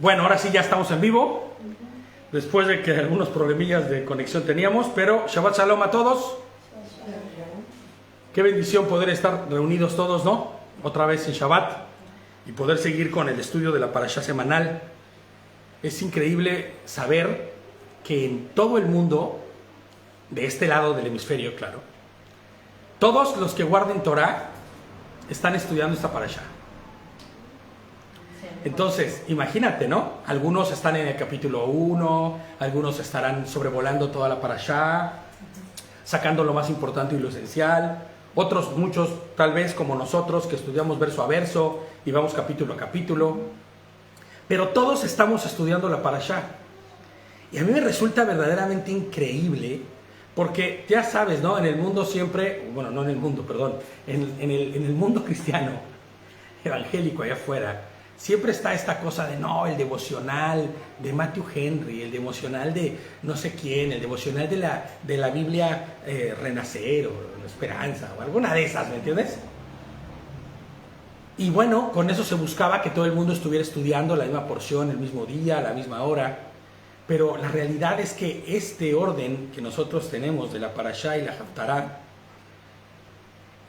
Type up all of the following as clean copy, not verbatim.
Bueno, ahora sí ya estamos en vivo, después de que algunos problemillas de conexión teníamos, pero Shabbat Shalom a todos. Qué bendición poder estar reunidos todos, ¿no? Otra vez en Shabbat y poder seguir con el estudio de la parashá semanal. Es increíble saber que en todo el mundo, de este lado del hemisferio, claro, todos los que guarden Torah están estudiando esta parashá. Entonces, imagínate, ¿no? Algunos están en el capítulo 1, algunos estarán sobrevolando toda la parashá, sacando lo más importante y lo esencial. Otros, muchos, tal vez como nosotros, que estudiamos verso a verso y vamos capítulo a capítulo. Pero todos estamos estudiando la parashá. Y a mí me resulta verdaderamente increíble, porque ya sabes, ¿no? En el mundo siempre, bueno, no en el mundo, perdón, en el mundo cristiano, evangélico allá afuera, siempre está esta cosa de no, el devocional de Matthew Henry, el devocional de no sé quién, el devocional de la Biblia Renacer o La Esperanza o alguna de esas, ¿me entiendes? Y bueno, con eso se buscaba que todo el mundo estuviera estudiando la misma porción, el mismo día, a la misma hora. Pero la realidad es que este orden que nosotros tenemos de la parashá y la haftará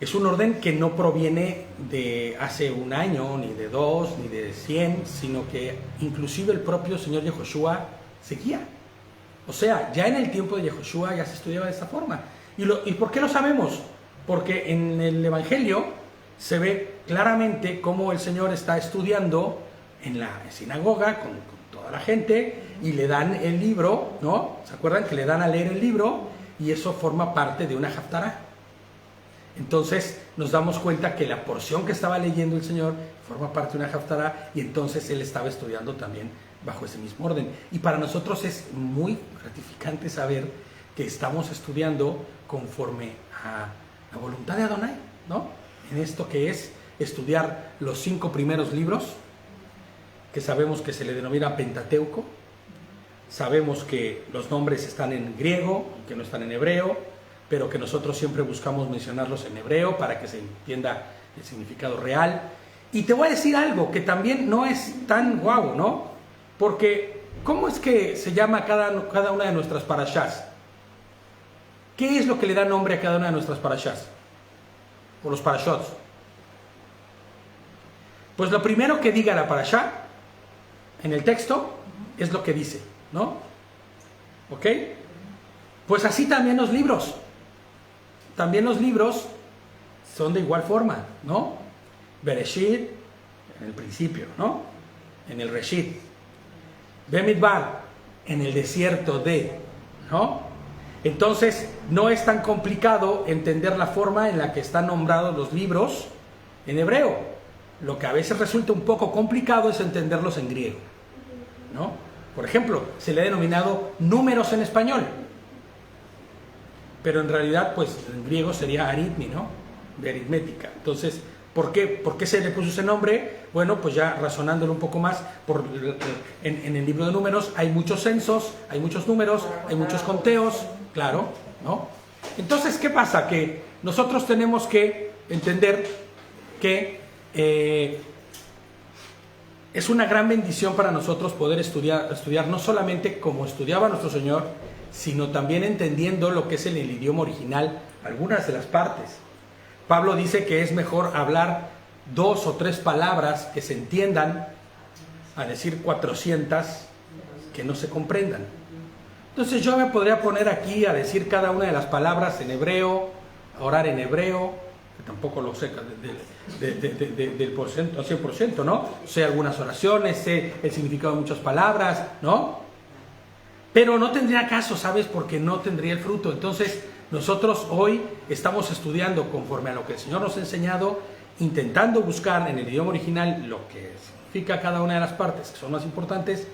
es un orden que no proviene de hace un año, ni de 2, ni de 100, sino que inclusive el propio Señor Yehoshua seguía. O sea, ya en el tiempo de Yehoshua ya se estudiaba de esta forma. ¿Y por qué lo sabemos? Porque en el Evangelio se ve claramente cómo el Señor está estudiando en la sinagoga con toda la gente y le dan el libro, ¿no? ¿Se acuerdan que le dan a leer el libro? Y eso forma parte de una haftará. Entonces nos damos cuenta que la porción que estaba leyendo el Señor forma parte de una haftará y entonces Él estaba estudiando también bajo ese mismo orden. Y para nosotros es muy gratificante saber que estamos estudiando conforme a la voluntad de Adonai, ¿no? En esto que es estudiar los 5 primeros libros, que sabemos que se le denomina Pentateuco. Sabemos que los nombres están en griego, que no están en hebreo, pero que nosotros siempre buscamos mencionarlos en hebreo para que se entienda el significado real. Y te voy a decir algo que también no es tan guau, ¿no? Porque, ¿cómo es que se llama cada una de nuestras parashás? ¿Qué es lo que le da nombre a cada una de nuestras parashás? O los parashots. Pues lo primero que diga la parashá en el texto es lo que dice, ¿no? ¿Ok? Pues así también los libros. También los libros son de igual forma, ¿no? Bereshit, en el principio, ¿no? En el Reshit. Bemidbar, en el desierto de, ¿no? Entonces, no es tan complicado entender la forma en la que están nombrados los libros en hebreo. Lo que a veces resulta un poco complicado es entenderlos en griego, ¿no? Por ejemplo, se le ha denominado números en español, pero en realidad, pues, en griego sería aritmi, ¿no? De aritmética. Entonces, ¿por qué se le puso ese nombre? Bueno, pues ya razonándolo un poco más, en el libro de números hay muchos censos, hay muchos números, hay muchos conteos, claro, ¿no? Entonces, ¿qué pasa? Que nosotros tenemos que entender que es una gran bendición para nosotros poder estudiar no solamente como estudiaba nuestro Señor, sino también entendiendo lo que es en el idioma original, algunas de las partes. Pablo dice que es mejor hablar 2 o 3 palabras que se entiendan a decir 400 que no se comprendan. Entonces yo me podría poner aquí a decir cada una de las palabras en hebreo, a orar en hebreo, que tampoco lo sé del porcentaje, al 100%, ¿no? Sé algunas oraciones, sé el significado de muchas palabras, ¿no? Pero no tendría caso, ¿sabes? Porque no tendría el fruto. Entonces, nosotros hoy estamos estudiando conforme a lo que el Señor nos ha enseñado, intentando buscar en el idioma original lo que significa cada una de las partes, que son más importantes,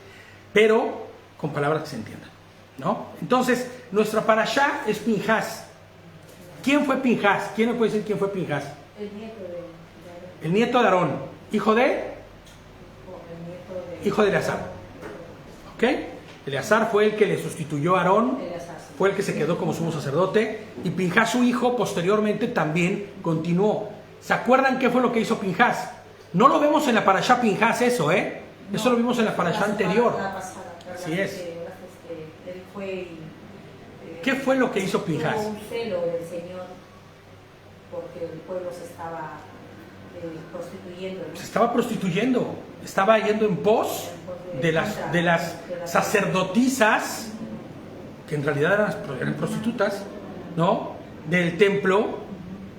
pero con palabras que se entiendan, ¿no? Entonces, nuestra parashá es Pinhas. ¿Quién fue Pinhas? ¿Quién me puede decir quién fue Pinhas? El nieto de Aarón. ¿Hijo de? Hijo de Eleazar. ¿Ok? Eleazar fue el que le sustituyó a Aarón, fue el que se quedó como sumo sacerdote, y Pinhas, su hijo, posteriormente también continuó. ¿Se acuerdan qué fue lo que hizo Pinhas? No lo vemos en la parashá Pinhas eso, No, eso lo vimos en la parashá anterior. La pasada, Así es. Él fue ¿Qué fue lo que hizo Pinhas? Tuvo un celo del Señor porque el pueblo se estaba prostituyendo, ¿no? Se estaba prostituyendo, estaba yendo en pos de las sacerdotisas, que en realidad eran prostitutas, ¿no? Del templo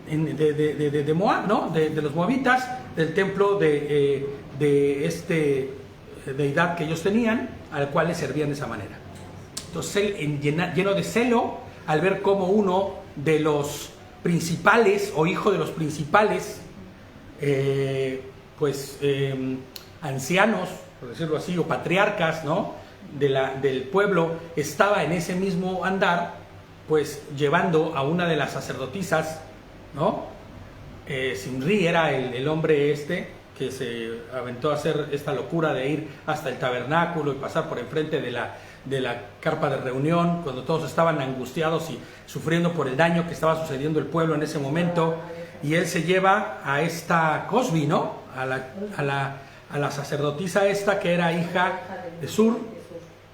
de Moab, ¿no? De los moabitas, del templo de deidad que ellos tenían, al cual les servían de esa manera. Entonces él, lleno de celo, al ver cómo uno de los principales, o hijo de los principales, ancianos, por decirlo así, o patriarcas, ¿no? Del pueblo, estaba en ese mismo andar, pues llevando a una de las sacerdotisas, ¿no? Simri era el hombre que se aventó a hacer esta locura de ir hasta el tabernáculo y pasar por enfrente de la carpa de reunión, cuando todos estaban angustiados y sufriendo por el daño que estaba sucediendo el pueblo en ese momento, y él se lleva a esta Cosbi, ¿no? A la sacerdotisa esta que era hija de Sur,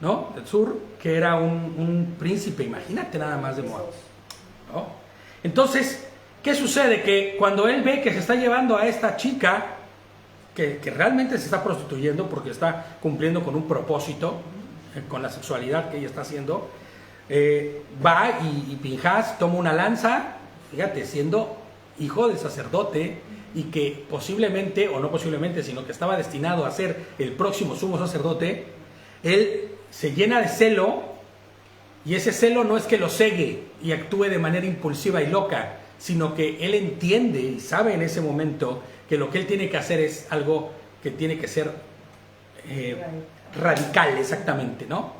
¿no? Del Sur, que era un príncipe, imagínate nada más de Moab, ¿no? Entonces, ¿qué sucede? Que cuando él ve que se está llevando a esta chica, que realmente se está prostituyendo porque está cumpliendo con un propósito, con la sexualidad que ella está haciendo, va y Pinhas toma una lanza, fíjate, siendo hijo de sacerdote, y que posiblemente, o no posiblemente, sino que estaba destinado a ser el próximo sumo sacerdote, él se llena de celo, y ese celo no es que lo cegue y actúe de manera impulsiva y loca, sino que él entiende y sabe en ese momento que lo que él tiene que hacer es algo que tiene que ser radical, exactamente, ¿no?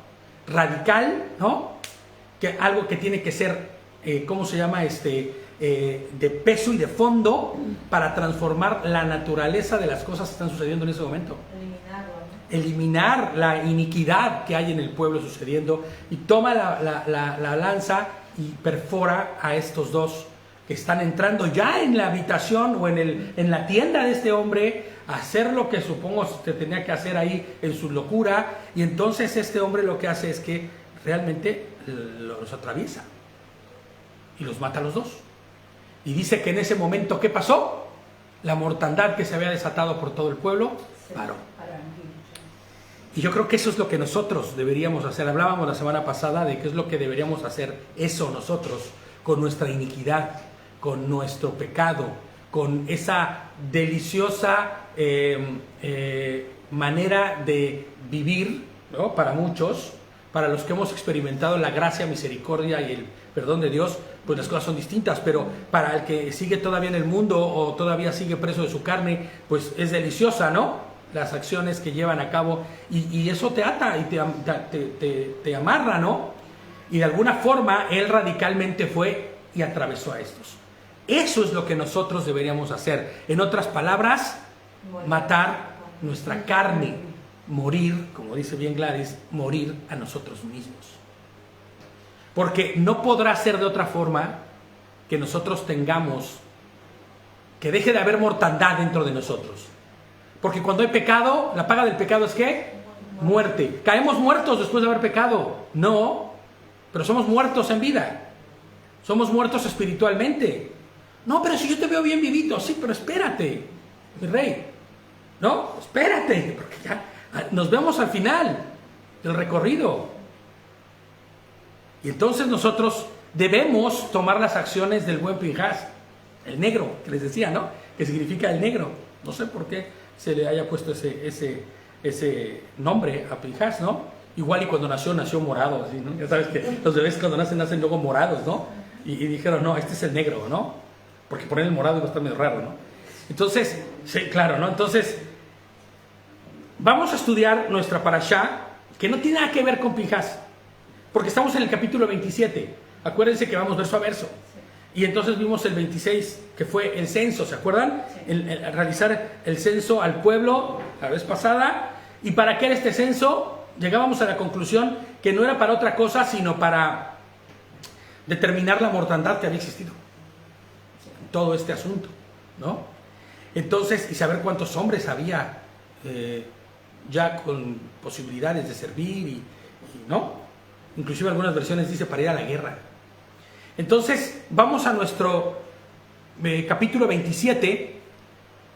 Radical, ¿no? Que algo que tiene que ser, ¿cómo se llama? De peso y de fondo, para transformar la naturaleza de las cosas que están sucediendo en ese momento. Eliminar la iniquidad que hay en el pueblo sucediendo, y toma la lanza y perfora a estos dos que están entrando ya en la habitación o en la tienda de este hombre, a hacer lo que supongo que tenía que hacer ahí en su locura. Y entonces este hombre lo que hace es que realmente los atraviesa y los mata a los dos. Y dice que en ese momento, ¿qué pasó? La mortandad que se había desatado por todo el pueblo paró. Y yo creo que eso es lo que nosotros deberíamos hacer. Hablábamos la semana pasada de qué es lo que deberíamos hacer eso nosotros, con nuestra iniquidad, con nuestro pecado, con esa deliciosa manera de vivir, ¿no? Para muchos, para los que hemos experimentado la gracia, misericordia y el perdón de Dios, pues las cosas son distintas, pero para el que sigue todavía en el mundo o todavía sigue preso de su carne, pues es deliciosa, ¿no? Las acciones que llevan a cabo, y eso te ata y te amarra, ¿no? Y de alguna forma él radicalmente fue y atravesó a estos. Eso es lo que nosotros deberíamos hacer. En otras palabras, matar nuestra carne, morir, como dice bien Gladys, morir a nosotros mismos. Porque no podrá ser de otra forma que nosotros tengamos, que deje de haber mortandad dentro de nosotros. Porque cuando hay pecado, la paga del pecado es ¿qué? Muerte. ¿Caemos muertos después de haber pecado? No, pero somos muertos en vida. Somos muertos espiritualmente. No, pero si yo te veo bien vivito. Sí, pero espérate, mi rey. No, espérate, porque ya nos vemos al final del recorrido. Y entonces nosotros debemos tomar las acciones del buen Pinhas, el negro, que les decía, ¿no? Que significa el negro. No sé por qué se le haya puesto ese nombre a Pinhas, ¿no? Igual y cuando nació morado, así, ¿no? Ya sabes que los bebés cuando nacen luego morados, ¿no? Y dijeron, no, este es el negro, ¿no? Porque poner el morado iba a estar medio raro, ¿no? Entonces, sí, claro, ¿no? Entonces, vamos a estudiar nuestra parashá, que no tiene nada que ver con Pinhas, porque estamos en el capítulo 27. Acuérdense que vamos verso a verso. Y entonces vimos el 26, que fue el censo, ¿se acuerdan? El realizar el censo al pueblo la vez pasada. ¿Y para qué era este censo? Llegábamos a la conclusión que no era para otra cosa, sino para determinar la mortandad que había existido en todo este asunto, ¿no? Entonces, y saber cuántos hombres había ya con posibilidades de servir ¿no? Inclusive algunas versiones dice para ir a la guerra. Entonces, vamos a nuestro capítulo 27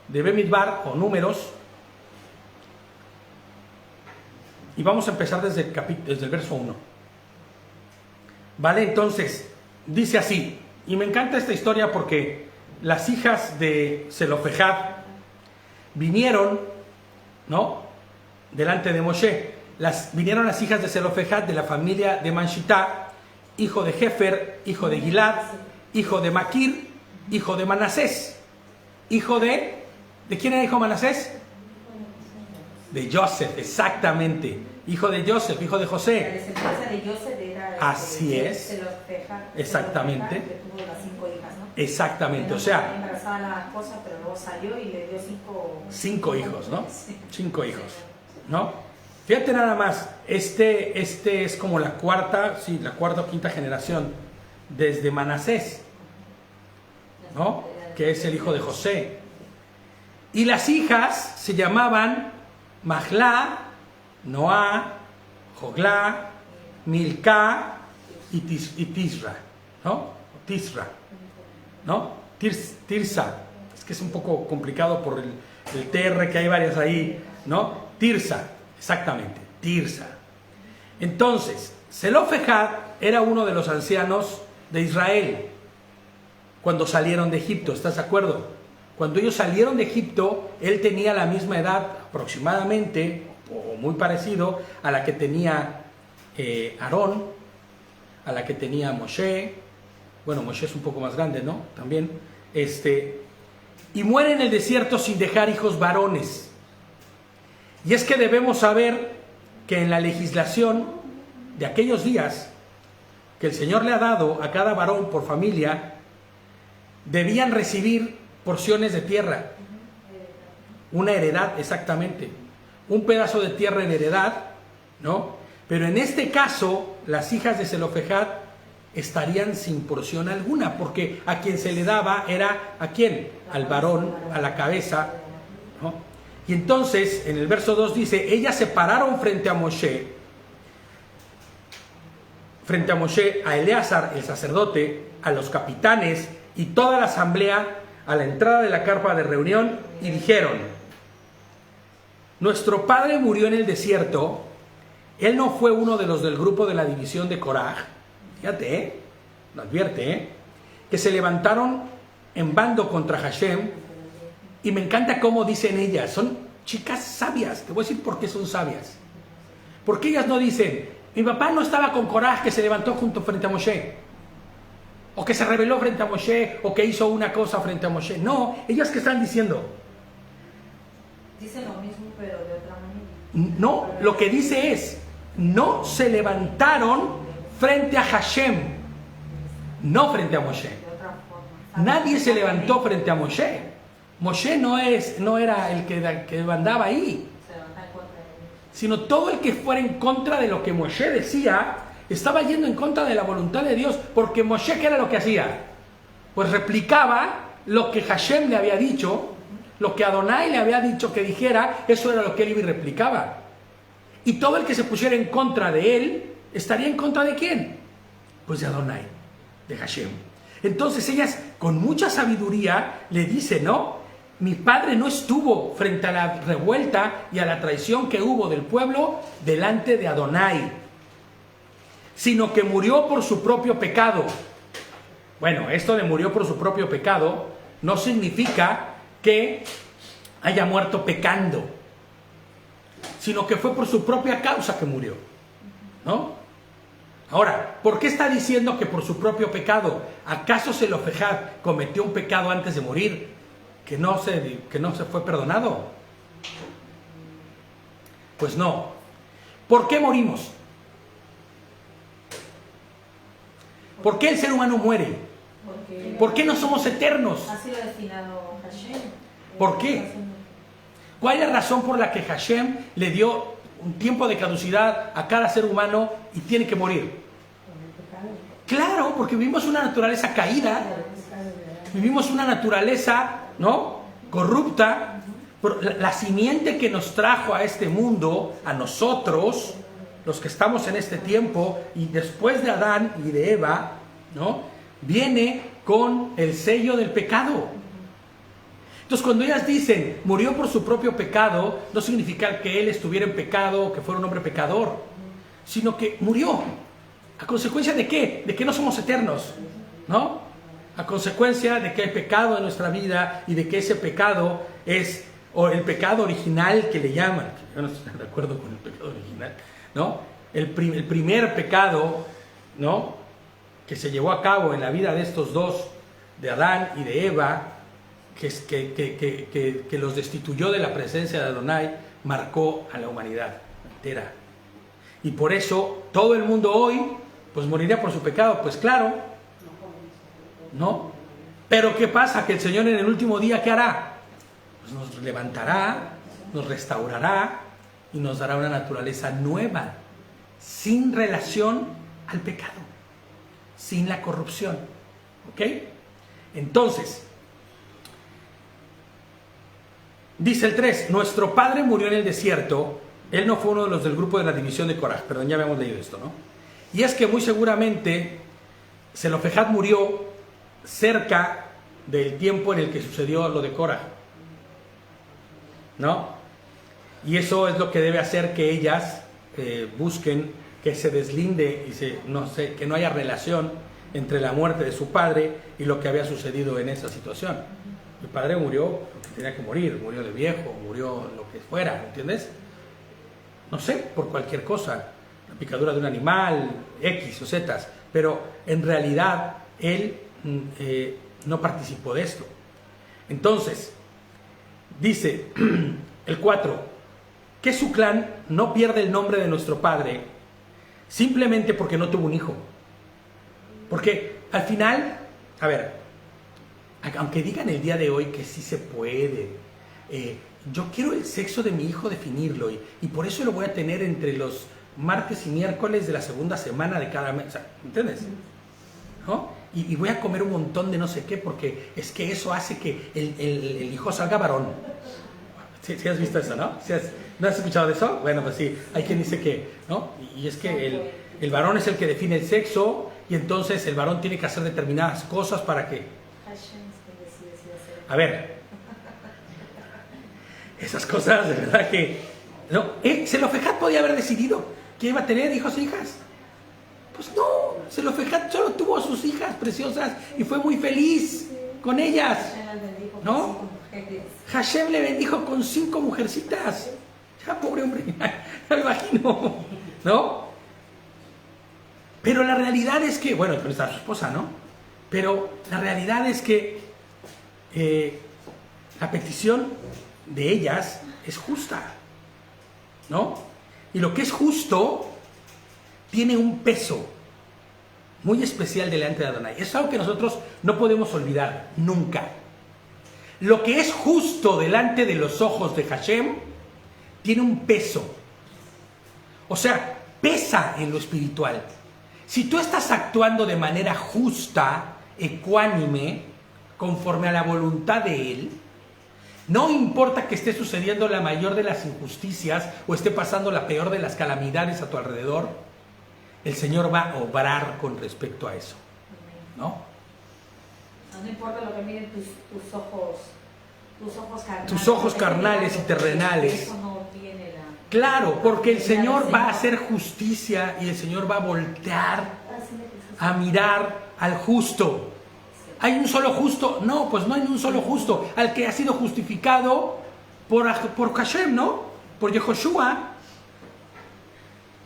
de Bemidbar o Números. Y vamos a empezar desde el verso 1. ¿Vale? Entonces, dice así. Y me encanta esta historia porque las hijas de Zelofejad vinieron, ¿no?, delante de Moshe. Vinieron las hijas de Zelofejad de la familia de Manshitá, hijo de Jefer, hijo de Gilad, hijo de Maquir, hijo de Manasés, hijo de... ¿De quién era hijo Manasés? De Joseph, exactamente. Hijo de Joseph, hijo de José. La descendencia de Joseph era así es. Exactamente. Que tuvo las 5 hijas, ¿no? Exactamente, o sea... embarazada la esposa, pero luego salió y le dio 5 hijos, ¿no? Sí. 5 hijos, ¿no? Fíjate nada más, este es como la cuarta o quinta generación desde Manasés, ¿no? Que es el hijo de José. Y las hijas se llamaban Mahlá, Noá, Joglá, Milcá y Tisra, ¿no? Tisra, ¿no? Tirsa. Es que es un poco complicado por el TR, que hay varias ahí, ¿no? Tirsa, exactamente, Tirsa. Entonces, Zelofejad era uno de los ancianos de Israel cuando salieron de Egipto, ¿estás de acuerdo? Cuando ellos salieron de Egipto, él tenía la misma edad aproximadamente, o muy parecido, a la que tenía Aarón, a la que tenía Moshe. Bueno, Moshe es un poco más grande, ¿no? También. Y muere en el desierto sin dejar hijos varones. Y es que debemos saber que en la legislación de aquellos días, que el Señor le ha dado a cada varón por familia, debían recibir porciones de tierra, una heredad, exactamente, un pedazo de tierra en heredad, ¿no? Pero en este caso, las hijas de Zelofejad estarían sin porción alguna, porque a quien se le daba era, ¿a quién? Al varón, a la cabeza, ¿no? Y entonces, en el verso 2 dice, ellas se pararon frente a Moshe, a Eleazar, el sacerdote, a los capitanes y toda la asamblea a la entrada de la carpa de reunión, y dijeron: nuestro padre murió en el desierto, él no fue uno de los del grupo de la división de Coraj, fíjate, lo advierte, que se levantaron en bando contra Hashem. Y me encanta cómo dicen ellas, son chicas sabias, te voy a decir por qué son sabias. Porque ellas no dicen, mi papá no estaba con Coraj que se levantó frente a Moshe, o que se rebeló frente a Moshe, o que hizo una cosa frente a Moshe. No, ellas que están diciendo. Dicen lo mismo, pero de otra manera. No, lo que dice es, no se levantaron frente a Hashem, no frente a Moshe. De otra forma. Nadie se levantó frente a Moshe. Moshe no era el que mandaba ahí, Se levanta en contra de él. sino todo el que fuera en contra de lo que Moshe decía, estaba yendo en contra de la voluntad de Dios, porque Moshe, ¿qué era lo que hacía? Pues replicaba lo que Hashem le había dicho, lo que Adonai le había dicho que dijera, eso era lo que él iba y replicaba. Y todo el que se pusiera en contra de él, ¿estaría en contra de quién? Pues de Adonai, de Hashem. Entonces ellas, con mucha sabiduría, le dicen, no, mi padre no estuvo frente a la revuelta y a la traición que hubo del pueblo delante de Adonai, sino que murió por su propio pecado. Bueno, esto de murió por su propio pecado no significa que haya muerto pecando, sino que fue por su propia causa que murió, ¿no? Ahora, ¿por qué está diciendo que por su propio pecado? ¿Acaso Zelofejad cometió un pecado antes de morir que no se fue perdonado? Pues no. ¿Por qué morimos? ¿Por qué el ser humano muere? ¿Por qué no somos eternos? Ha sido destinado Hashem. ¿Por qué? ¿Cuál es la razón por la que Hashem le dio un tiempo de caducidad a cada ser humano y tiene que morir? Claro, porque vivimos una naturaleza caída, vivimos una naturaleza, ¿no?, corrupta, La simiente que nos trajo a este mundo, a nosotros, los que estamos en este tiempo, y después de Adán y de Eva, ¿no? Viene con el sello del pecado. Entonces, cuando ellas dicen, murió por su propio pecado, no significa que él estuviera en pecado, que fuera un hombre pecador, sino que murió. ¿A consecuencia de qué? De que no somos eternos, ¿no? A consecuencia de que hay pecado en nuestra vida y de que ese pecado es, o el pecado original que le llaman, yo no estoy de acuerdo con el pecado original, ¿no? El primer pecado, ¿no? Que se llevó a cabo en la vida de estos dos, de Adán y de Eva, que los destituyó de la presencia de Adonai, marcó a la humanidad entera. Y por eso todo el mundo hoy, pues moriría por su pecado, pues claro, ¿no? Pero ¿qué pasa? Que el Señor en el último día, ¿qué hará? Pues nos levantará, nos restaurará y nos dará una naturaleza nueva, sin relación al pecado, sin la corrupción, ¿ok? Entonces, dice el 3, nuestro padre murió en el desierto. Él no fue uno de los del grupo de la división de Coraj, perdón, ya habíamos leído esto, ¿no? Y es que muy seguramente Zelofejad murió cerca del tiempo en el que sucedió lo de Coraj, ¿no? Y eso es lo que debe hacer que ellas busquen que se deslinde y que no haya relación entre la muerte de su padre y lo que había sucedido en esa situación. Mi padre murió porque tenía que morir, murió de viejo, murió lo que fuera, ¿entiendes? No sé, por cualquier cosa, la picadura de un animal, X o Z, pero en realidad él no participó de esto. Entonces, dice el 4, que su clan no pierde el nombre de nuestro padre simplemente porque no tuvo un hijo. Porque al final, a ver, aunque digan el día de hoy que sí se puede, yo quiero el sexo de mi hijo definirlo y por eso lo voy a tener entre los martes y miércoles de la segunda semana de cada mes, ¿entiendes? ¿No? Y voy a comer un montón de no sé qué porque es que eso hace que el hijo salga varón. ¿Sí has visto eso, no? ¿No has escuchado de eso? Bueno, pues sí, hay quien dice que, ¿no? Y es que el varón es el que define el sexo y entonces el varón tiene que hacer determinadas cosas para que... A ver, esas cosas de verdad que... No, Zelofejad podía haber decidido que iba a tener hijos e hijas. Pues no, Zelofejad solo tuvo a sus hijas preciosas y fue muy feliz con ellas, ¿no? Hashem le bendijo con 5 mujercitas. Ya, pobre hombre, no me imagino, ¿no? Pero la realidad es que, bueno, pero está su esposa, ¿no? Pero la realidad es que la petición de ellas es justa, ¿no? Y lo que es justo tiene un peso muy especial delante de Adonai. Es algo que nosotros no podemos olvidar nunca. Lo que es justo delante de los ojos de Hashem tiene un peso. O sea, pesa en lo espiritual. Si tú estás actuando de manera justa, ecuánime, conforme a la voluntad de Él, no importa que esté sucediendo la mayor de las injusticias o esté pasando la peor de las calamidades a tu alrededor, el Señor va a obrar con respecto a eso, ¿no? No importa lo que miren tus ojos carnales. Tus ojos carnales y terrenales. Eso no tiene la... Claro, porque el Señor va a hacer justicia y el Señor va a voltear a mirar al justo. ¿Hay un solo justo? No, pues no hay un solo justo. Al que ha sido justificado por Hashem, ¿no? Por Yehoshua.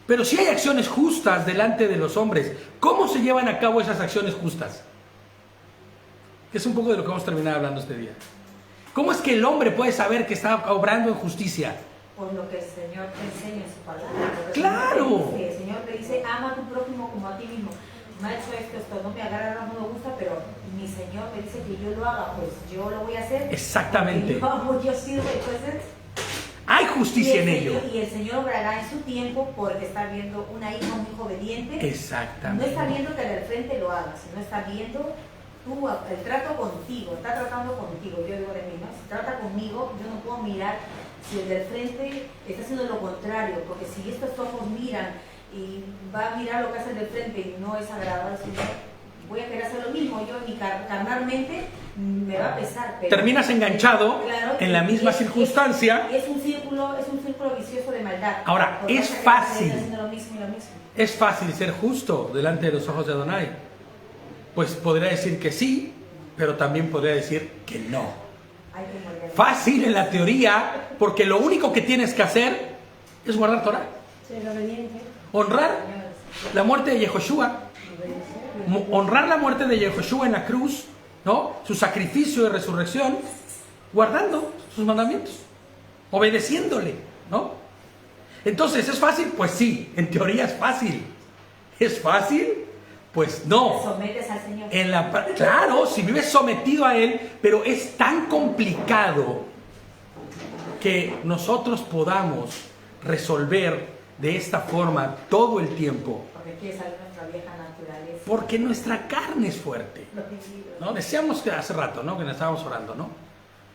Pero sí hay acciones justas delante de los hombres. ¿Cómo se llevan a cabo esas acciones justas? Que es un poco de lo que vamos a terminar hablando este día. ¿Cómo es que el hombre puede saber que está obrando en justicia? Por lo que el Señor te enseña en su palabra. ¡Claro! El Señor te dice, ama a tu prójimo como a ti mismo. Me ha hecho esto, no me agarra, no me gusta, pero mi Señor me dice que yo lo haga, pues yo lo voy a hacer. Exactamente. Yo sirvo, entonces... Hay justicia en ello. Y el Señor obrará en su tiempo porque está viendo una hija, un hijo obediente. Exactamente. No está viendo que del frente lo haga, sino está viendo tú, el trato contigo, está tratando contigo, yo digo de mí, ¿no? Si trata conmigo, yo no puedo mirar si el del frente está haciendo lo contrario, porque si estos ojos miran y va a mirar lo que hace el del frente y no es agradable, sino voy a querer hacer lo mismo, yo en mi carnalmente me va a pesar. Pero terminas enganchado, claro, en la misma circunstancia. Es un círculo vicioso de maldad. Ahora, Porque es vas a querer fácil. seguir haciendo lo mismo y lo mismo. ¿Es fácil ser justo delante de los ojos de Adonai? Pues podría decir que sí, pero también podría decir que no. Hay que morder. Fácil en la teoría, porque lo único que tienes que hacer es guardar Torah. Ser obediente. Honrar la muerte de Yehoshua. Honrar la muerte de Yehoshua en la cruz, ¿no? Su sacrificio de resurrección, guardando sus mandamientos, obedeciéndole, ¿no? Entonces, ¿es fácil? Pues sí, en teoría es fácil. ¿Es fácil? Pues no. Te sometes al Señor. Claro, si vives sometido a Él, pero es tan complicado que nosotros podamos resolver de esta forma todo el tiempo. Porque quieres saber nuestra vieja naturaleza. Porque nuestra carne es fuerte, ¿no? Decíamos que hace rato, ¿no? Que nos estábamos orando, ¿no?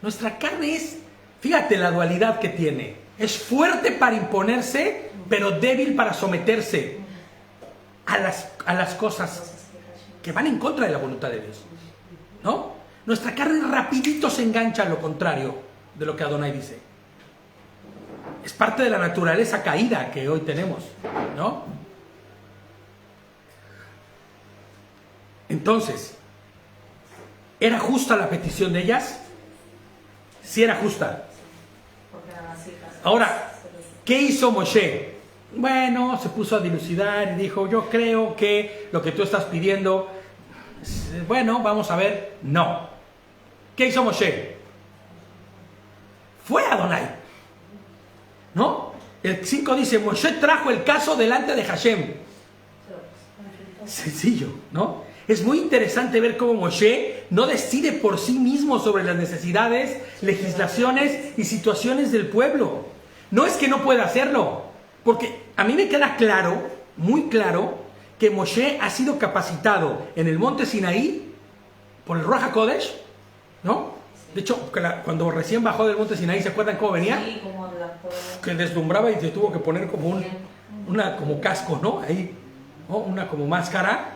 Nuestra carne es, fíjate la dualidad que tiene. Es fuerte para imponerse, pero débil para someterse a las cosas que van en contra de la voluntad de Dios, ¿no? Nuestra carne rapidito se engancha a lo contrario de lo que Adonai dice. Es parte de la naturaleza caída que hoy tenemos, ¿no? Entonces, ¿era justa la petición de ellas? Sí era justa. Porque eran las hijas. Ahora, ¿qué hizo Moshe? Bueno, se puso a dilucidar y dijo, yo creo que lo que tú estás pidiendo, bueno, vamos a ver, no. ¿Qué hizo Moshe? Fue a Adonai, ¿no? El 5 dice, Moshe trajo el caso delante de Hashem. Sencillo, ¿no? Es muy interesante ver cómo Moshe no decide por sí mismo sobre las necesidades, legislaciones y situaciones del pueblo. No es que no pueda hacerlo, porque a mí me queda claro, muy claro, que Moshe ha sido capacitado en el monte Sinaí por el Ruach HaKodesh, ¿no? De hecho, cuando recién bajó del monte Sinaí, ¿se acuerdan cómo venía? Sí, como Que deslumbraba y se tuvo que poner como como casco, ¿no? Ahí, ¿no? Una como máscara,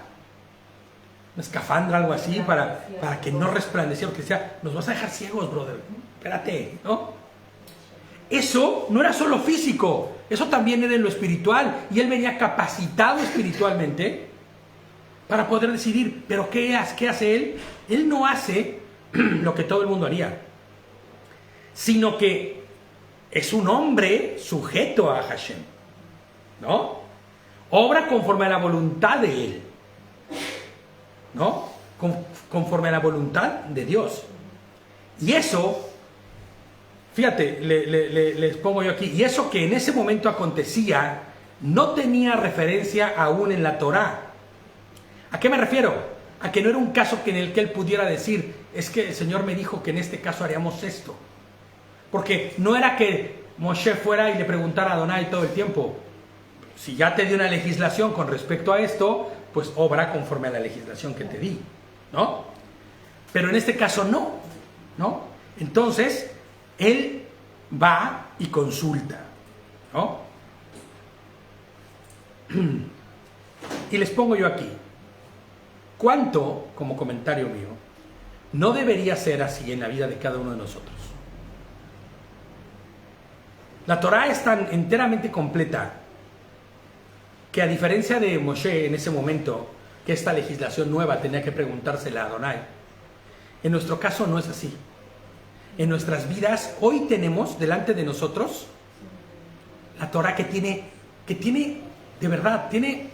una escafandra, algo así, para que no resplandeciera, porque decía, nos vas a dejar ciegos, brother, espérate, ¿no? Eso no era solo físico, eso también era en lo espiritual, y él venía capacitado espiritualmente para poder decidir. Pero ¿qué hace él? Él no hace lo que todo el mundo haría, sino que es un hombre sujeto a Hashem, ¿no? Obra conforme a la voluntad de él, ¿no? Conforme a la voluntad de Dios. Y eso, fíjate, les pongo yo aquí, y eso que en ese momento acontecía, no tenía referencia aún en la Torá. ¿A qué me refiero? A que no era un caso en el que él pudiera decir, es que el Señor me dijo que en este caso haríamos esto. Porque no era que Moshe fuera y le preguntara a Adonai todo el tiempo, si ya te di una legislación con respecto a esto, pues obra conforme a la legislación que te di, ¿no? Pero en este caso no, ¿no? Entonces, él va y consulta, ¿no? Y les pongo yo aquí, ¿cuánto, como comentario mío, no debería ser así en la vida de cada uno de nosotros? La Torá es tan enteramente completa que, a diferencia de Moshe en ese momento, que esta legislación nueva tenía que preguntársela a Adonai, en nuestro caso no es así. En nuestras vidas, hoy tenemos delante de nosotros la Torá que tiene, de verdad, tiene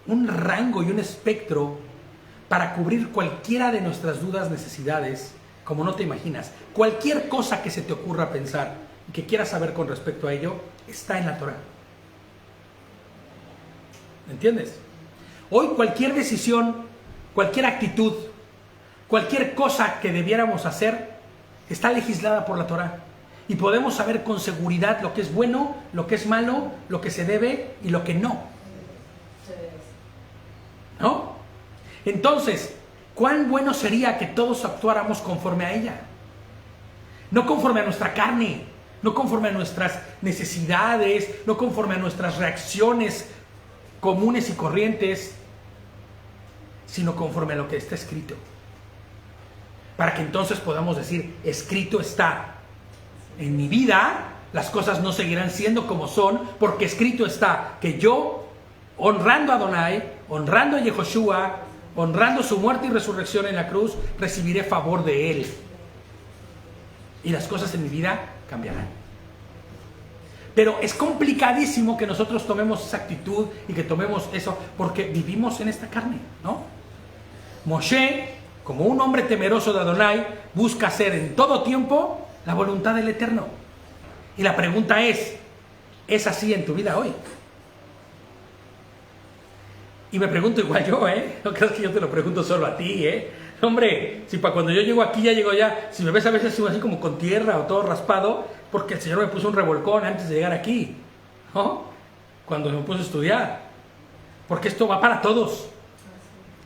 un rango y un espectro para cubrir cualquiera de nuestras dudas, necesidades, como no te imaginas. Cualquier cosa que se te ocurra pensar y que quieras saber con respecto a ello, está en la Torá. ¿Me entiendes? Hoy cualquier decisión, cualquier actitud, cualquier cosa que debiéramos hacer, está legislada por la Torá. Y podemos saber con seguridad lo que es bueno, lo que es malo, lo que se debe y lo que no. ¿No? Entonces, cuán bueno sería que todos actuáramos conforme a ella. No conforme a nuestra carne, no conforme a nuestras necesidades, no conforme a nuestras reacciones comunes y corrientes, sino conforme a lo que está escrito. Para que entonces podamos decir, escrito está. En mi vida las cosas no seguirán siendo como son, porque escrito está que yo, honrando a Adonai, honrando a Yehoshua, honrando su muerte y resurrección en la cruz, recibiré favor de él. Y las cosas en mi vida cambiarán. Pero es complicadísimo que nosotros tomemos esa actitud y que tomemos eso, porque vivimos en esta carne, ¿no? Moshe, como un hombre temeroso de Adonai, busca hacer en todo tiempo la voluntad del Eterno. Y la pregunta ¿es así en tu vida hoy? Y me pregunto igual yo, no creas que yo te lo pregunto solo a ti, Hombre, si para cuando yo llego aquí ya llego ya, si me ves a veces así como con tierra o todo raspado, porque el Señor me puso un revolcón antes de llegar aquí, ¿no? Cuando me puse a estudiar. Porque esto va para todos.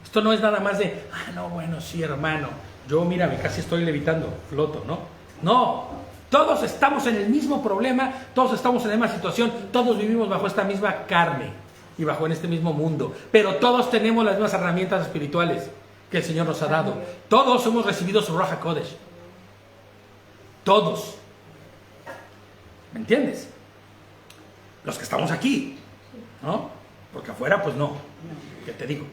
Esto no es nada más de, no, bueno, sí, hermano, yo mírame, casi estoy levitando, floto, ¿no? No, todos estamos en el mismo problema, todos estamos en la misma situación, todos vivimos bajo esta misma carne y bajo en este mismo mundo, pero todos tenemos las mismas herramientas espirituales que el Señor nos ha dado. Todos hemos recibido su Ruach HaKodesh. Todos. ¿Me entiendes? Los que estamos aquí, ¿no? Porque afuera, pues no. ¿Qué te digo?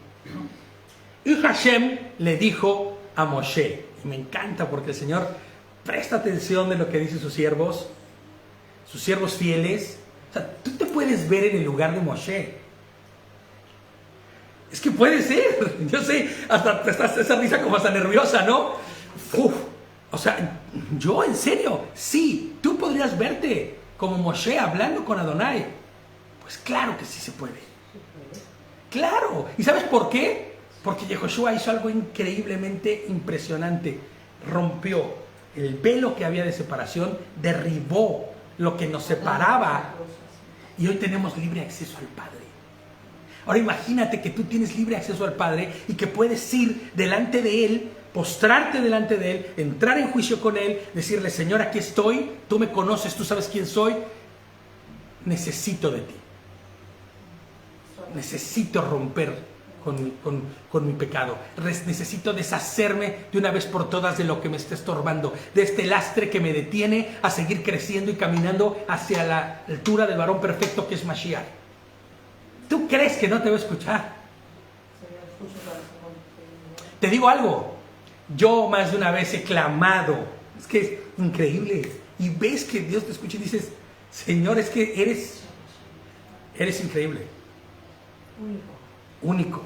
Y Hashem le dijo a Moshe, y me encanta porque el Señor presta atención de lo que dicen sus siervos fieles. O sea, tú te puedes ver en el lugar de Moshe. Es que puede ser, yo sé, hasta esa risa como hasta nerviosa, ¿no? O sea, yo en serio, sí, tú podrías verte como Moshe hablando con Adonai. Pues claro que sí se puede. Claro. ¿Y sabes por qué? Porque Yehoshua hizo algo increíblemente impresionante. Rompió el velo que había de separación, derribó lo que nos separaba y hoy tenemos libre acceso al Padre. Ahora imagínate que tú tienes libre acceso al Padre y que puedes ir delante de Él, postrarte delante de Él, entrar en juicio con Él, decirle, Señor, aquí estoy, tú me conoces, tú sabes quién soy, necesito de ti. Necesito romper con mi pecado. Necesito deshacerme de una vez por todas de lo que me está estorbando, de este lastre que me detiene a seguir creciendo y caminando hacia la altura del varón perfecto que es Mashiach. ¿Tú crees que no te va a escuchar? Te digo algo, yo más de una vez he clamado, es que es increíble, y ves que Dios te escucha y dices, Señor, es que eres increíble, único.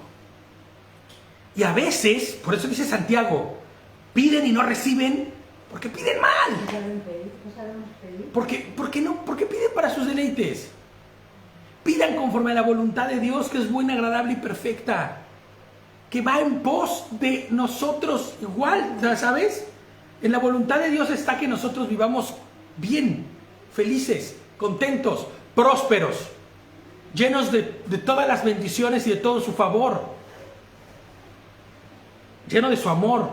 Y a veces, por eso dice Santiago, piden y no reciben porque piden mal. ¿Por qué piden para sus deleites? Pidan conforme a la voluntad de Dios, que es buena, agradable y perfecta, que va en pos de nosotros igual, ¿sabes? En la voluntad de Dios está que nosotros vivamos bien, felices, contentos, prósperos, llenos de todas las bendiciones y de todo su favor, llenos de su amor,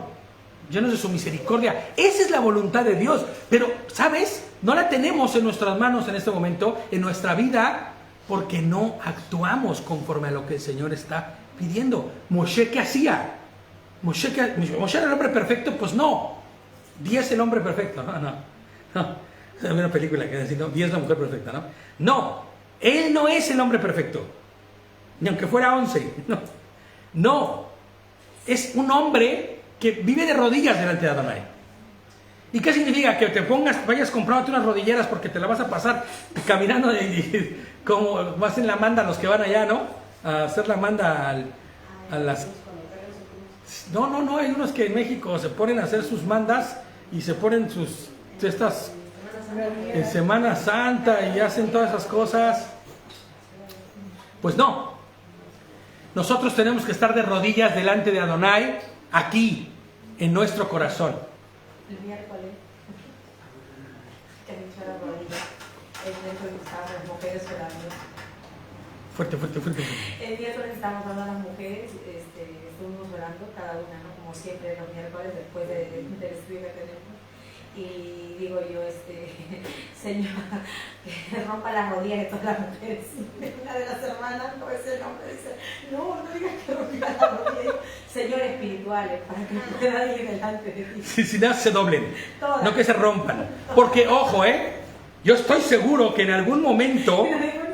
llenos de su misericordia. Esa es la voluntad de Dios. Pero, ¿sabes? No la tenemos en nuestras manos en este momento, en nuestra vida, porque no actuamos conforme a lo que el Señor está pidiendo. Moshe, ¿qué hacía? Moshe era el hombre perfecto, pues no. 10 es el hombre perfecto, no. Es una película que dice, no, 10 es la mujer perfecta, ¿no? No, él no es el hombre perfecto, ni aunque fuera 11, no. Es un hombre que vive de rodillas delante de Adonai. ¿Y qué significa? Que te vayas comprándote unas rodilleras porque te la vas a pasar caminando como hacen la manda los que van allá, ¿no? A hacer la manda a las... No, hay unos que en México se ponen a hacer sus mandas y se ponen estas en Semana Santa y hacen todas esas cosas. Pues no. Nosotros tenemos que estar de rodillas delante de Adonai, aquí, en nuestro corazón. El miércoles, que han hecho las rodillas, es dentro de las mujeres orando. Fuerte, fuerte, fuerte. El miércoles estábamos hablando a las mujeres, estuvimos orando cada una, ¿no? Como siempre los miércoles después del estudio que tenemos. Y digo yo, Señor, que rompa las rodillas de todas las mujeres. Una de las hermanas, no es el nombre, dice, no digas que rompa las rodillas. Señor, espirituales, para que pueda ir delante de ti. Si no se doblen, Todas. no que se rompan. Porque, ojo, yo estoy seguro que en algún momento, Y le digo,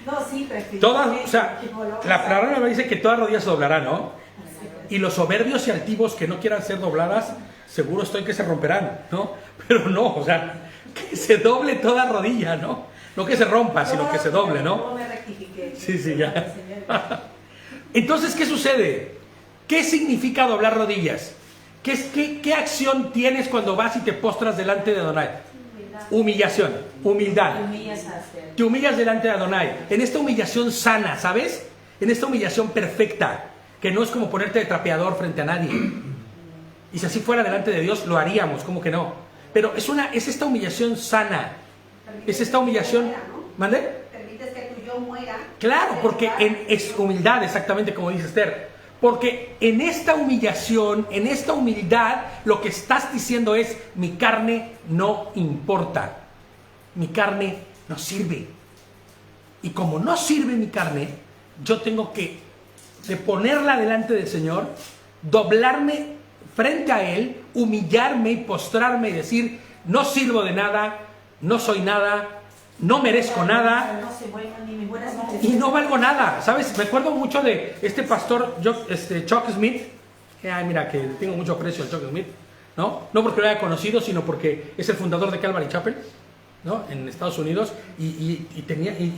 no, sí, pero todas, o sea, la palabra palabra dice que todas rodillas se doblarán, ¿no? Y los soberbios y altivos que no quieran ser dobladas, seguro estoy que se romperán, ¿no? Pero no, o sea, que se doble toda rodilla, ¿no? No que se rompa, sino que se doble, ¿no? No me rectifiqué. Sí, ya. Entonces, ¿qué sucede? ¿Qué significa doblar rodillas? ¿Qué acción tienes cuando vas y te postras delante de Adonai? Humillación, humildad. Te humillas delante de Adonai. En esta humillación sana, ¿sabes? En esta humillación perfecta, que no es como ponerte de trapeador frente a nadie. Y si así fuera delante de Dios, lo haríamos, ¿cómo que no? Pero es esta humillación sana. Es esta humillación... ¿Mande? Permites que tu yo muera. Claro, porque es humildad, exactamente como dice Esther. Porque en esta humillación, en esta humildad, lo que estás diciendo es, mi carne no importa. Mi carne no sirve. Y como no sirve mi carne, yo tengo que ponerla delante del Señor, doblarme frente a Él, humillarme y postrarme y decir, no sirvo de nada, no soy nada, no merezco nada y no valgo nada, ¿sabes? Me acuerdo mucho de este pastor Chuck Smith, ay, mira que tengo mucho aprecio al Chuck Smith, ¿no? No porque lo haya conocido, sino porque es el fundador de Calvary Chapel, ¿no? En Estados Unidos, y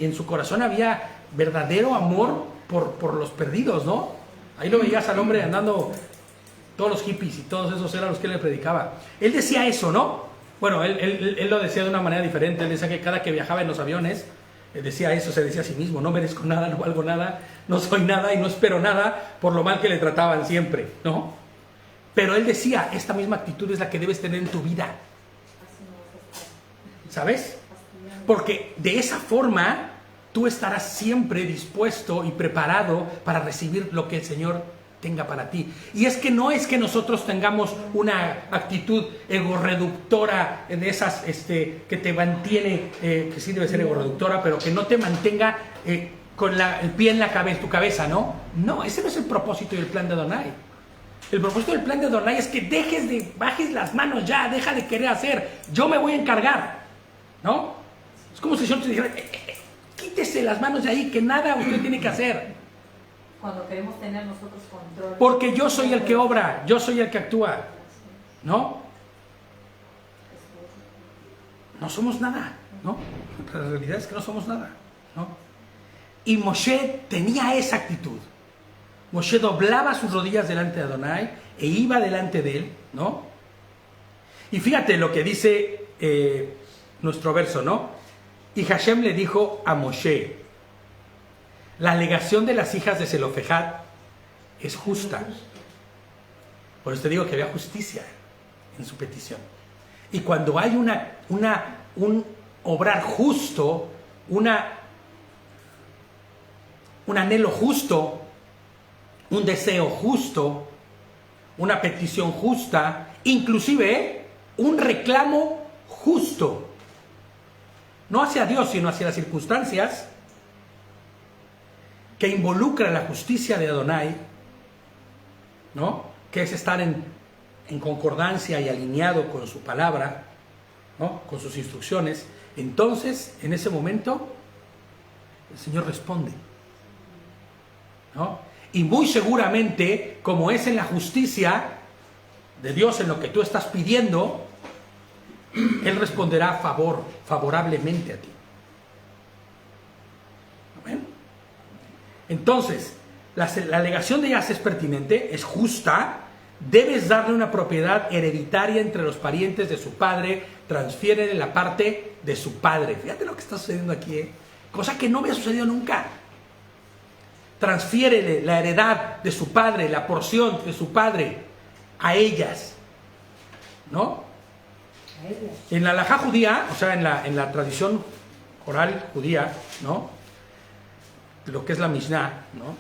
en su corazón había verdadero amor por los perdidos, ¿no? Ahí lo veías al hombre andando, todos los hippies y todos esos eran los que él le predicaba. Él decía eso, ¿no? Bueno, él lo decía de una manera diferente. Él decía que cada que viajaba en los aviones, decía eso, se decía a sí mismo, no merezco nada, no valgo nada, no soy nada y no espero nada por lo mal que le trataban siempre, ¿no? Pero él decía, esta misma actitud es la que debes tener en tu vida, ¿sabes? Porque de esa forma tú estarás siempre dispuesto y preparado para recibir lo que el Señor tenga para ti. Y es que no es que nosotros tengamos una actitud egorreductora de esas que te mantiene, que sí debe ser egorreductora, pero que no te mantenga con el pie en la cabeza, tu cabeza, ¿no? No, ese no es el propósito y el plan de Adonai. El propósito del plan de Adonai es que bajes las manos ya, deja de querer hacer, yo me voy a encargar, ¿no? Es como si el Señor te dijera, quítese las manos de ahí, que nada usted tiene que hacer. Cuando queremos tener nosotros control. Porque yo soy el que obra, yo soy el que actúa, ¿no? No somos nada, ¿no? La realidad es que no somos nada, ¿no? Y Moshe tenía esa actitud. Moshe doblaba sus rodillas delante de Adonai e iba delante de él, ¿no? Y fíjate lo que dice nuestro verso, ¿no? Y Hashem le dijo a Moshe, la alegación de las hijas de Zelofejad es justa. Por eso te digo que había justicia en su petición. Y cuando hay un obrar justo, un anhelo justo, un deseo justo, una petición justa, inclusive un reclamo justo, no hacia Dios, sino hacia las circunstancias, que involucra la justicia de Adonai, ¿no? Que es estar en concordancia y alineado con su palabra, ¿no? Con sus instrucciones. Entonces, en ese momento, el Señor responde, ¿no? Y muy seguramente, como es en la justicia de Dios, en lo que tú estás pidiendo, Él responderá favorablemente a ti. ¿Amén? Entonces, la alegación de ellas es pertinente, es justa, debes darle una propiedad hereditaria entre los parientes de su padre, transfiérele la parte de su padre. Fíjate lo que está sucediendo aquí, cosa que no había sucedido nunca. Transfiérele la heredad de su padre, la porción de su padre a ellas, ¿no? En la halajá judía, o sea, en la tradición oral judía, ¿no? lo que es la Mishnah, ¿no?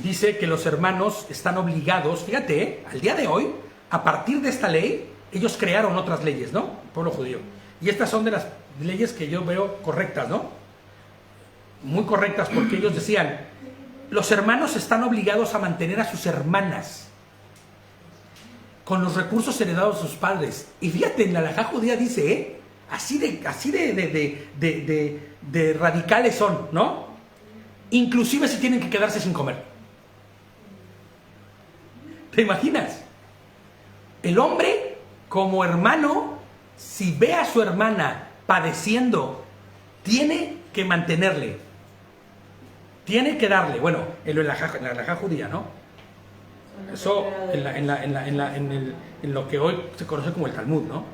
Dice que los hermanos están obligados, fíjate, al día de hoy, a partir de esta ley, ellos crearon otras leyes, ¿no? El pueblo judío. Y estas son de las leyes que yo veo correctas, ¿no? Muy correctas, porque ellos decían, los hermanos están obligados a mantener a sus hermanas con los recursos heredados de sus padres. Y fíjate, en la halajá judía dice, así de radicales son, ¿no? Inclusive si tienen que quedarse sin comer. ¿Te imaginas? El hombre, como hermano, si ve a su hermana padeciendo, tiene que mantenerle. Tiene que darle. Bueno, en la halajá judía, ¿no? Eso en lo que hoy se conoce como el Talmud, ¿no?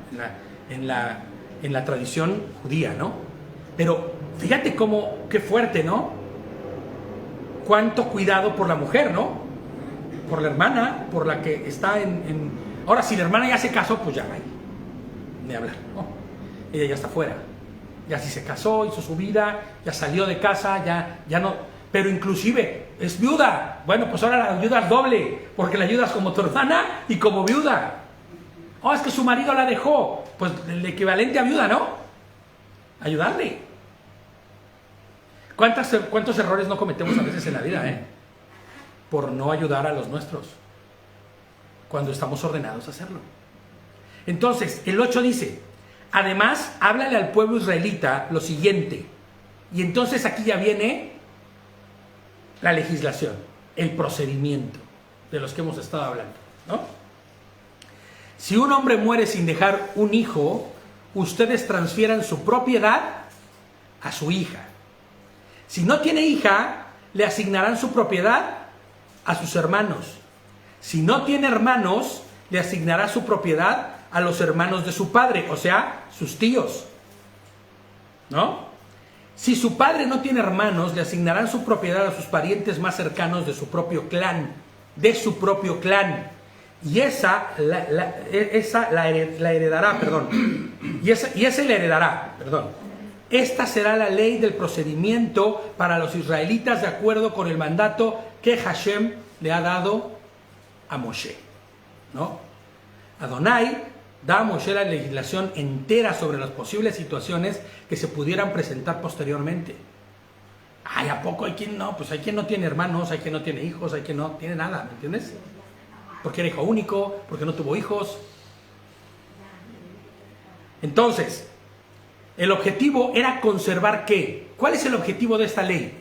En la tradición judía, ¿no? Pero fíjate qué fuerte, ¿no? Cuánto cuidado por la mujer, ¿no? Por la hermana, por la que está Ahora, si la hermana ya se casó, pues ya, ni hablar, ¿no? Ella ya está fuera. Ya si se casó, hizo su vida, ya salió de casa, ya no... Pero inclusive, es viuda. Bueno, pues ahora la ayudas doble, porque la ayudas como tu hermana y como viuda. Oh, es que su marido la dejó. Pues el equivalente a viuda, ¿no? Ayudarle. ¿Cuántos errores no cometemos a veces en la vida, por no ayudar a los nuestros, cuando estamos ordenados a hacerlo? Entonces, el 8 dice, además, háblale al pueblo israelita lo siguiente. Y entonces aquí ya viene la legislación, el procedimiento de los que hemos estado hablando, ¿no? Si un hombre muere sin dejar un hijo, ustedes transfieran su propiedad a su hija. Si no tiene hija, le asignarán su propiedad a sus hermanos. Si no tiene hermanos, le asignará su propiedad a los hermanos de su padre, o sea, sus tíos, ¿no? Si su padre no tiene hermanos, le asignarán su propiedad a sus parientes más cercanos de su propio clan, y esa la heredará, perdón. Y ese le heredará, perdón. Esta será la ley del procedimiento para los israelitas de acuerdo con el mandato que Hashem le ha dado a Moshe, ¿no? Adonai da a Moshe la legislación entera sobre las posibles situaciones que se pudieran presentar posteriormente. Ay, ¿a poco hay quien no? Pues hay quien no tiene hermanos, hay quien no tiene hijos, hay quien no tiene nada, ¿me entiendes? Porque era hijo único, porque no tuvo hijos. Entonces, el objetivo era conservar ¿qué? ¿Cuál es el objetivo de esta ley?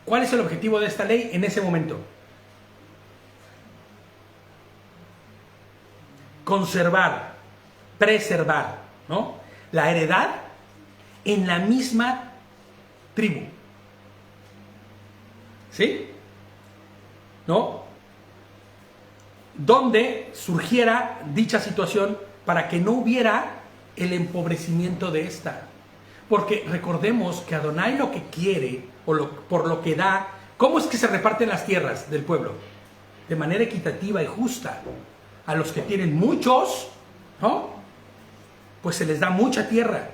¿Cuál es el objetivo de esta ley en ese momento? Conservar, preservar, ¿no? La heredad en la misma tribu. ¿Sí? ¿No? Donde surgiera dicha situación para que no hubiera el empobrecimiento de esta. Porque recordemos que Adonai lo que quiere, por lo que da, ¿cómo es que se reparten las tierras del pueblo? De manera equitativa y justa. A los que tienen muchos, ¿no? Pues se les da mucha tierra.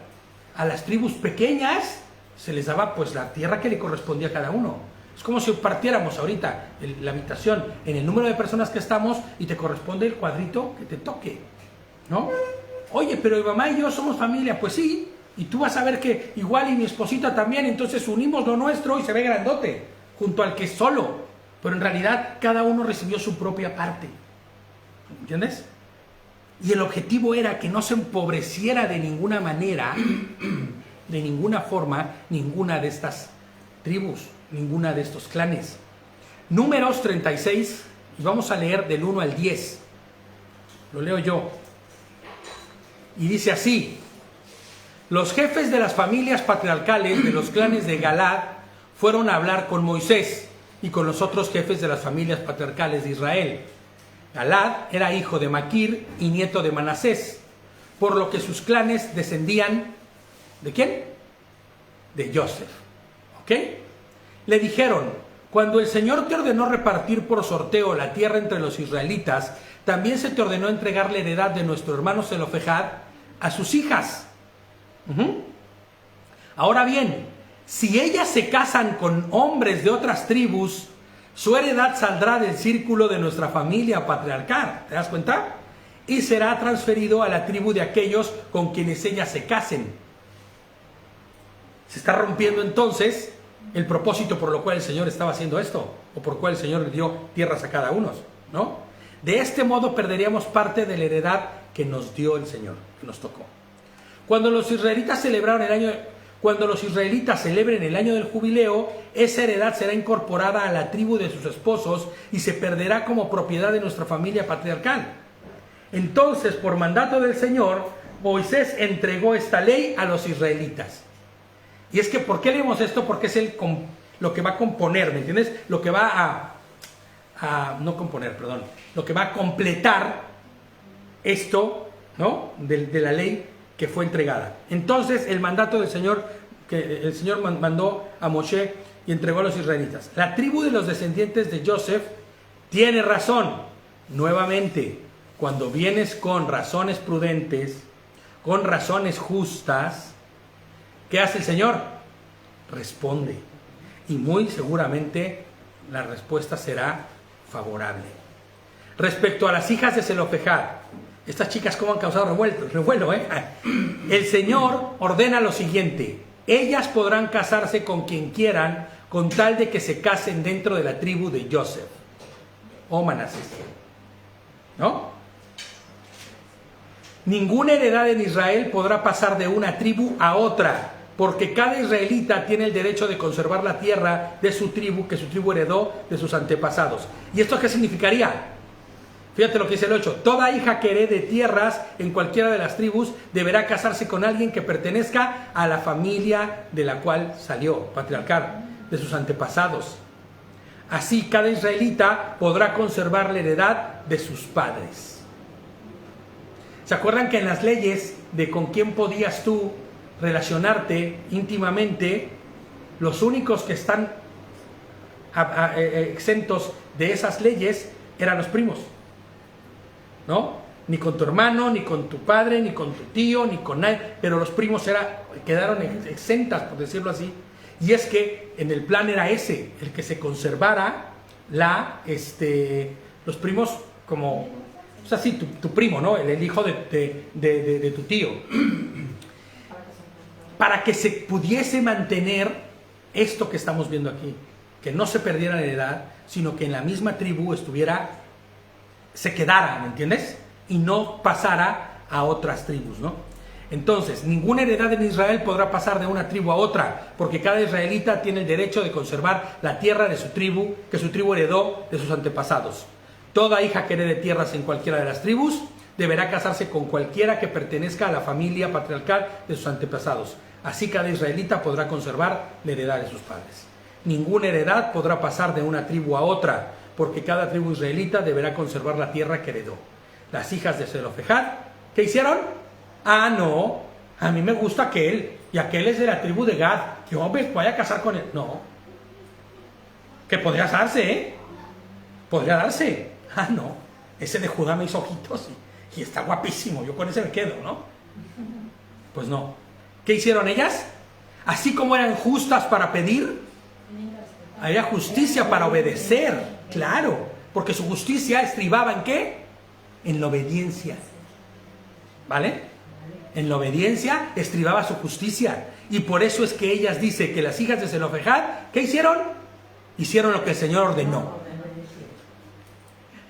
A las tribus pequeñas se les daba pues la tierra que le correspondía a cada uno. Es como si partiéramos ahorita la habitación en el número de personas que estamos y te corresponde el cuadrito que te toque, ¿no? Oye, pero mi mamá y yo somos familia. Pues sí, y tú vas a ver que igual y mi esposita también, entonces unimos lo nuestro y se ve grandote, junto al que es solo. Pero en realidad cada uno recibió su propia parte. ¿Entiendes? Y el objetivo era que no se empobreciera de ninguna manera, de ninguna forma, ninguna de estas tribus, ninguna de estos clanes. Números 36, y vamos a leer del 1 al 10. Lo leo yo. Y dice así: los jefes de las familias patriarcales de los clanes de Galad fueron a hablar con Moisés y con los otros jefes de las familias patriarcales de Israel. Galad era hijo de Maquir y nieto de Manasés, por lo que sus clanes descendían ¿de quién? De Joseph. ¿Ok? Le dijeron: cuando el Señor te ordenó repartir por sorteo la tierra entre los israelitas, también se te ordenó entregar la heredad de nuestro hermano Zelofejad a sus hijas. Ahora bien, Si ellas se casan con hombres de otras tribus, su heredad saldrá del círculo de nuestra familia patriarcal. ¿Te das cuenta? Y será transferido a la tribu de aquellos con quienes ellas se casen. Se está rompiendo entonces el propósito por lo cual el Señor estaba haciendo esto, o por el cual el Señor le dio tierras a cada uno, ¿no? De este modo perderíamos parte de la heredad que nos dio el Señor, que nos tocó. Cuando los israelitas celebren el año del jubileo, esa heredad será incorporada a la tribu de sus esposos y se perderá como propiedad de nuestra familia patriarcal. Entonces, por mandato del Señor, Moisés entregó esta ley a los israelitas. Y es que, ¿por qué leemos esto? Porque es lo que va a componer, ¿me entiendes? Lo que va lo que va a completar esto, ¿no? De la ley que fue entregada. Entonces, el mandato del Señor, que el Señor mandó a Moshe y entregó a los israelitas. La tribu de los descendientes de Joseph tiene razón. Nuevamente, cuando vienes con razones prudentes, con razones justas, ¿qué hace el Señor? Responde. Y muy seguramente la respuesta será favorable. Respecto a las hijas de Zelofejad, estas chicas cómo han causado revuelo, ¿eh? El Señor ordena lo siguiente: ellas podrán casarse con quien quieran, con tal de que se casen dentro de la tribu de Joseph o Manasés, ¿no? Ninguna heredad en Israel podrá pasar de una tribu a otra, porque cada israelita tiene el derecho de conservar la tierra de su tribu, que su tribu heredó de sus antepasados. ¿Y esto qué significaría? Fíjate lo que dice el 8. Toda hija que herede tierras en cualquiera de las tribus deberá casarse con alguien que pertenezca a la familia de la cual salió, patriarcal, de sus antepasados. Así cada israelita podrá conservar la heredad de sus padres. ¿Se acuerdan que en las leyes de con quién podías tú relacionarte íntimamente, los únicos que están exentos de esas leyes eran los primos? ¿No? Ni con tu hermano, ni con tu padre, ni con tu tío, ni con nadie, pero los primos quedaron exentas, por decirlo así. Y es que en el plan era ese, el que se conservara los primos como, o sea, sí, tu primo, ¿no? El hijo de tu tío. Para que se pudiese mantener esto que estamos viendo aquí, que no se perdiera la heredad, sino que en la misma tribu se quedara, ¿me entiendes? Y no pasara a otras tribus, ¿no? Entonces, ninguna heredad en Israel podrá pasar de una tribu a otra, porque cada israelita tiene el derecho de conservar la tierra de su tribu, que su tribu heredó de sus antepasados. Toda hija que herede tierras en cualquiera de las tribus deberá casarse con cualquiera que pertenezca a la familia patriarcal de sus antepasados. Así cada israelita podrá conservar la heredad de sus padres. Ninguna heredad podrá pasar de una tribu a otra, porque cada tribu israelita deberá conservar la tierra que heredó. Las hijas de Zelofejad, ¿qué hicieron? Ah, no, a mí me gusta aquel, y aquel es de la tribu de Gad, yo me voy a casar con él. No, que podría darse, ¿eh? Podría darse. Ah, no, ese de Judá me hizo ojitos y está guapísimo, yo con ese me quedo, ¿no? Pues no. ¿Qué hicieron ellas? Así como eran justas para pedir, había justicia para obedecer, claro, porque su justicia estribaba ¿en qué? En la obediencia, ¿vale? En la obediencia estribaba su justicia, y por eso es que ellas dicen que las hijas de Zelofejad, ¿qué hicieron? Hicieron lo que el Señor ordenó.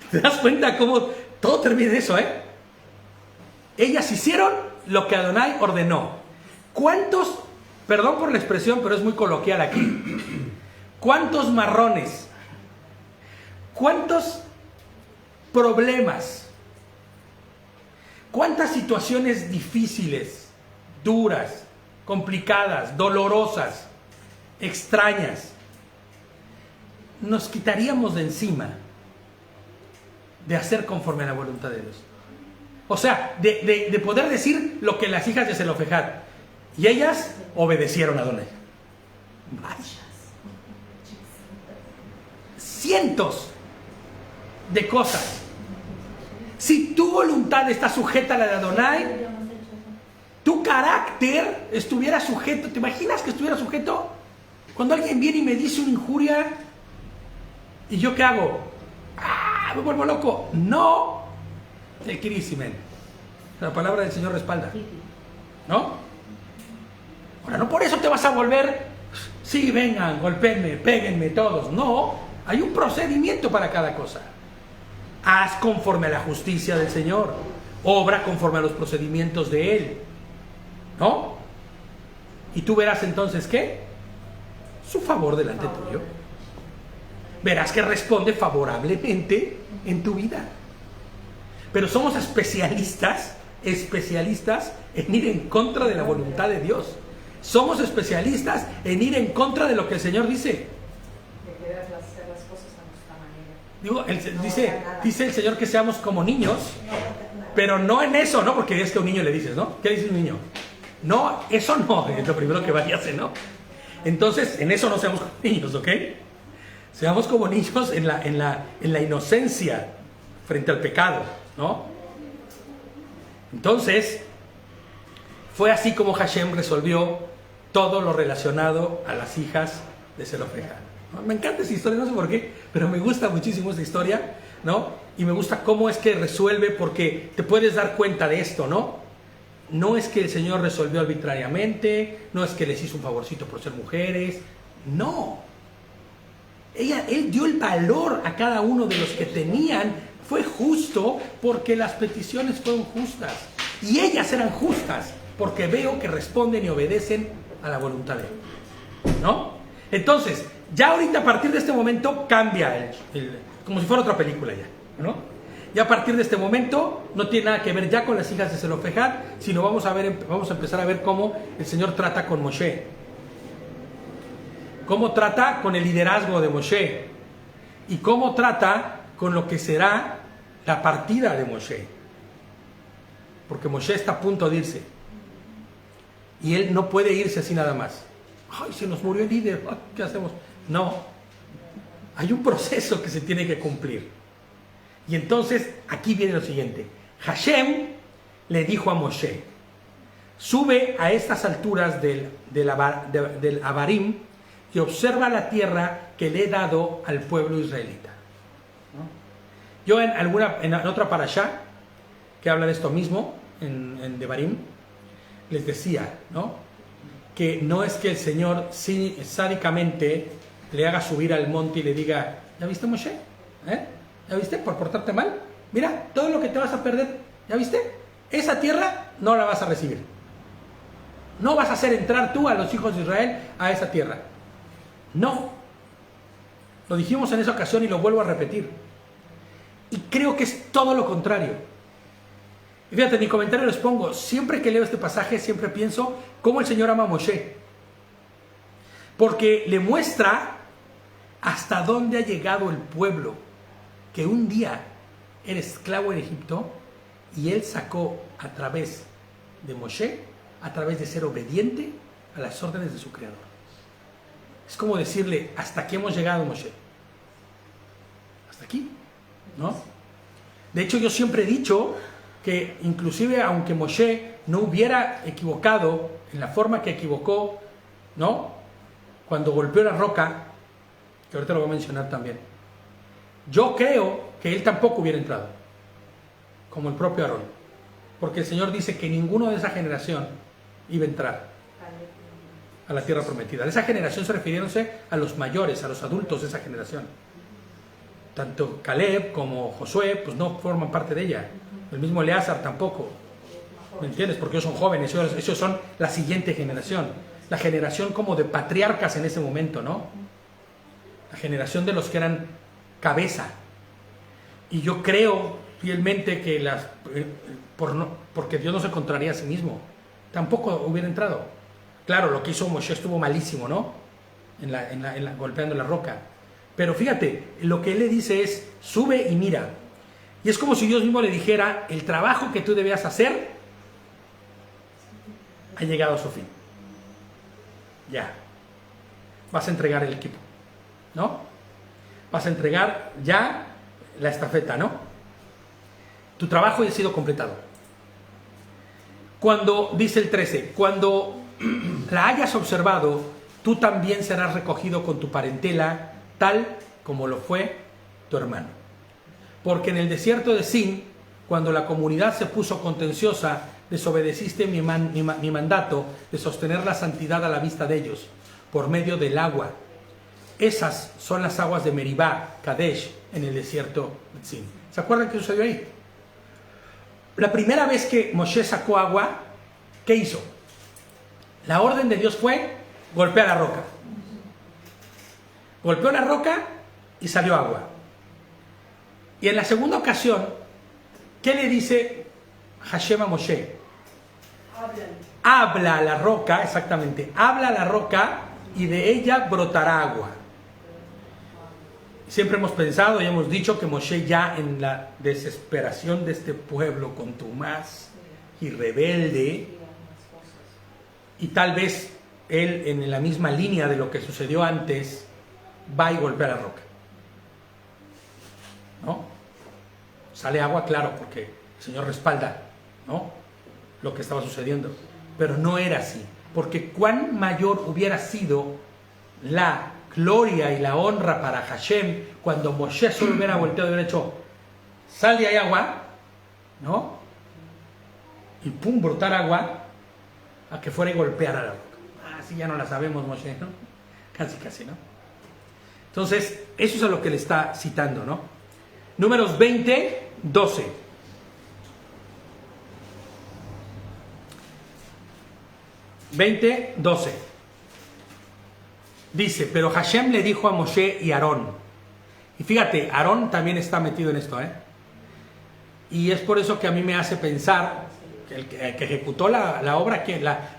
¿Te das cuenta cómo todo termina en eso, eh? Ellas hicieron lo que Adonai ordenó. ¿Cuántos, perdón por la expresión, pero es muy coloquial aquí, cuántos marrones, cuántos problemas, cuántas situaciones difíciles, duras, complicadas, dolorosas, extrañas, nos quitaríamos de encima de hacer conforme a la voluntad de Dios? O sea, de poder decir lo que las hijas de Zelofejad, y ellas obedecieron a Adonai. Cientos de cosas. Si tu voluntad está sujeta a la de Adonai, tu carácter estuviera sujeto. ¿Te imaginas que estuviera sujeto Cuando alguien viene y me dice una injuria, ¿y yo qué hago? ¡Ah! Me vuelvo loco. No. El kirisimen. La palabra del Señor respalda. ¿No? Ahora, no por eso te vas a volver, sí, vengan, golpéenme, péguenme todos. No, hay un procedimiento para cada cosa. Haz conforme a la justicia del Señor. Obra conforme a los procedimientos de Él. ¿No? Y tú verás entonces, ¿qué? Su favor delante tuyo. Verás que responde favorablemente en tu vida. Pero somos especialistas en ir en contra de la voluntad de Dios. Somos especialistas en ir en contra de lo que el Señor dice. De querer hacer las cosas a nuestra manera. Digo, dice el Señor que seamos como niños, pero no en eso, ¿no? Porque es que a un niño le dices, ¿no? ¿Qué dice un niño? No, eso no, es lo primero que va y hace, ¿no? Entonces, en eso no seamos como niños, ¿ok? Seamos como niños en la inocencia frente al pecado, ¿no? Entonces, fue así como Hashem resolvió todo lo relacionado a las hijas de Zelofejad. ¿No? Me encanta esa historia, no sé por qué, pero me gusta muchísimo esta historia, ¿no? Y me gusta cómo es que resuelve, porque te puedes dar cuenta de esto, ¿no? No es que el Señor resolvió arbitrariamente, no es que les hizo un favorcito por ser mujeres, no. Él dio el valor a cada uno de los que tenían, fue justo porque las peticiones fueron justas. Y ellas eran justas porque veo que responden y obedecen a la voluntad de Él, ¿no? Entonces, ya ahorita a partir de este momento cambia, como si fuera otra película ya, ¿no? Ya a partir de este momento no tiene nada que ver ya con las hijas de Zelofejad, sino vamos a empezar a ver cómo el Señor trata con Moshe. Cómo trata con el liderazgo de Moshe. Y cómo trata con lo que será la partida de Moshe. Porque Moshe está a punto de irse. Y él no puede irse así nada más. ¡Ay, se nos murió el líder! ¿Qué hacemos? No. Hay un proceso que se tiene que cumplir. Y entonces, aquí viene lo siguiente. Hashem le dijo a Moshe, sube a estas alturas del Abarim y observa la tierra que le he dado al pueblo israelita. ¿No? Yo en otra parashá, que habla de esto mismo, en Devarim, les decía, ¿no? Que no es que el Señor sádicamente le haga subir al monte y le diga, ¿ya viste, Moshe? ¿Ya viste? Por portarte mal. Mira, todo lo que te vas a perder, ¿ya viste? Esa tierra no la vas a recibir. No vas a hacer entrar tú a los hijos de Israel a esa tierra. No. Lo dijimos en esa ocasión y lo vuelvo a repetir. Y creo que es todo lo contrario. Y fíjate, en mi comentario les pongo, siempre que leo este pasaje, siempre pienso cómo el Señor ama a Moshe. Porque le muestra hasta dónde ha llegado el pueblo, que un día era esclavo en Egipto y él sacó a través de Moshe, a través de ser obediente a las órdenes de su creador. Es como decirle, hasta aquí hemos llegado, Moshe. Hasta aquí, ¿no? De hecho, yo siempre he dicho que inclusive aunque Moshe no hubiera equivocado en la forma que equivocó, ¿no? Cuando golpeó la roca, que ahorita lo voy a mencionar también, yo creo que él tampoco hubiera entrado, como el propio Aarón, porque el Señor dice que ninguno de esa generación iba a entrar a la tierra prometida. De esa generación se refiriéndose a los mayores, a los adultos de esa generación. Tanto Caleb como Josué, pues no forman parte de ella. El mismo Eleazar tampoco. ¿Me entiendes? Porque ellos son jóvenes, ellos son la siguiente generación. La generación como de patriarcas en ese momento, ¿no? La generación de los que eran cabeza. Y yo creo fielmente que porque Dios no se contraría a sí mismo, tampoco hubiera entrado. Claro, lo que hizo Moshe estuvo malísimo, ¿no? Golpeando la roca. Pero fíjate, lo que él le dice es, sube y mira. Y es como si Dios mismo le dijera, el trabajo que tú debías hacer ha llegado a su fin. Ya. Vas a entregar el equipo, ¿no? Vas a entregar ya la estafeta, ¿no? Tu trabajo ya ha sido completado. Cuando, dice el 13, cuando la hayas observado, tú también serás recogido con tu parentela, tal como lo fue tu hermano. Porque en el desierto de Sin, cuando la comunidad se puso contenciosa, desobedeciste mi mandato de sostener la santidad a la vista de ellos, por medio del agua. Esas son las aguas de Meribá, Kadesh, en el desierto de Sin. ¿Se acuerdan qué sucedió ahí? La primera vez que Moshe sacó agua, ¿qué hizo? La orden de Dios fue golpear la roca. Golpeó la roca y salió agua. Y en la segunda ocasión, ¿qué le dice Hashem a Moshe? Habla a la roca, exactamente, habla a la roca y de ella brotará agua. Siempre hemos pensado y hemos dicho que Moshe, ya en la desesperación de este pueblo contumaz y rebelde, y tal vez él en la misma línea de lo que sucedió antes, va y golpea la roca, ¿no? Sale agua, claro, porque el Señor respalda, ¿no?, lo que estaba sucediendo, pero no era así, porque cuán mayor hubiera sido la gloria y la honra para Hashem cuando Moshe solo hubiera volteado y hubiera hecho, sal de ahí agua, ¿no?, y pum, brotar agua, a que fuera y golpeara la roca. Así ya no la sabemos, Moshe, ¿no? Casi, ¿no? Entonces, eso es a lo que le está citando, ¿no? Números 20, 12. Dice, pero Hashem le dijo a Moshe y Aarón. Y fíjate, Aarón también está metido en esto, ¿eh? Y es por eso que a mí me hace pensar que el que ejecutó la obra,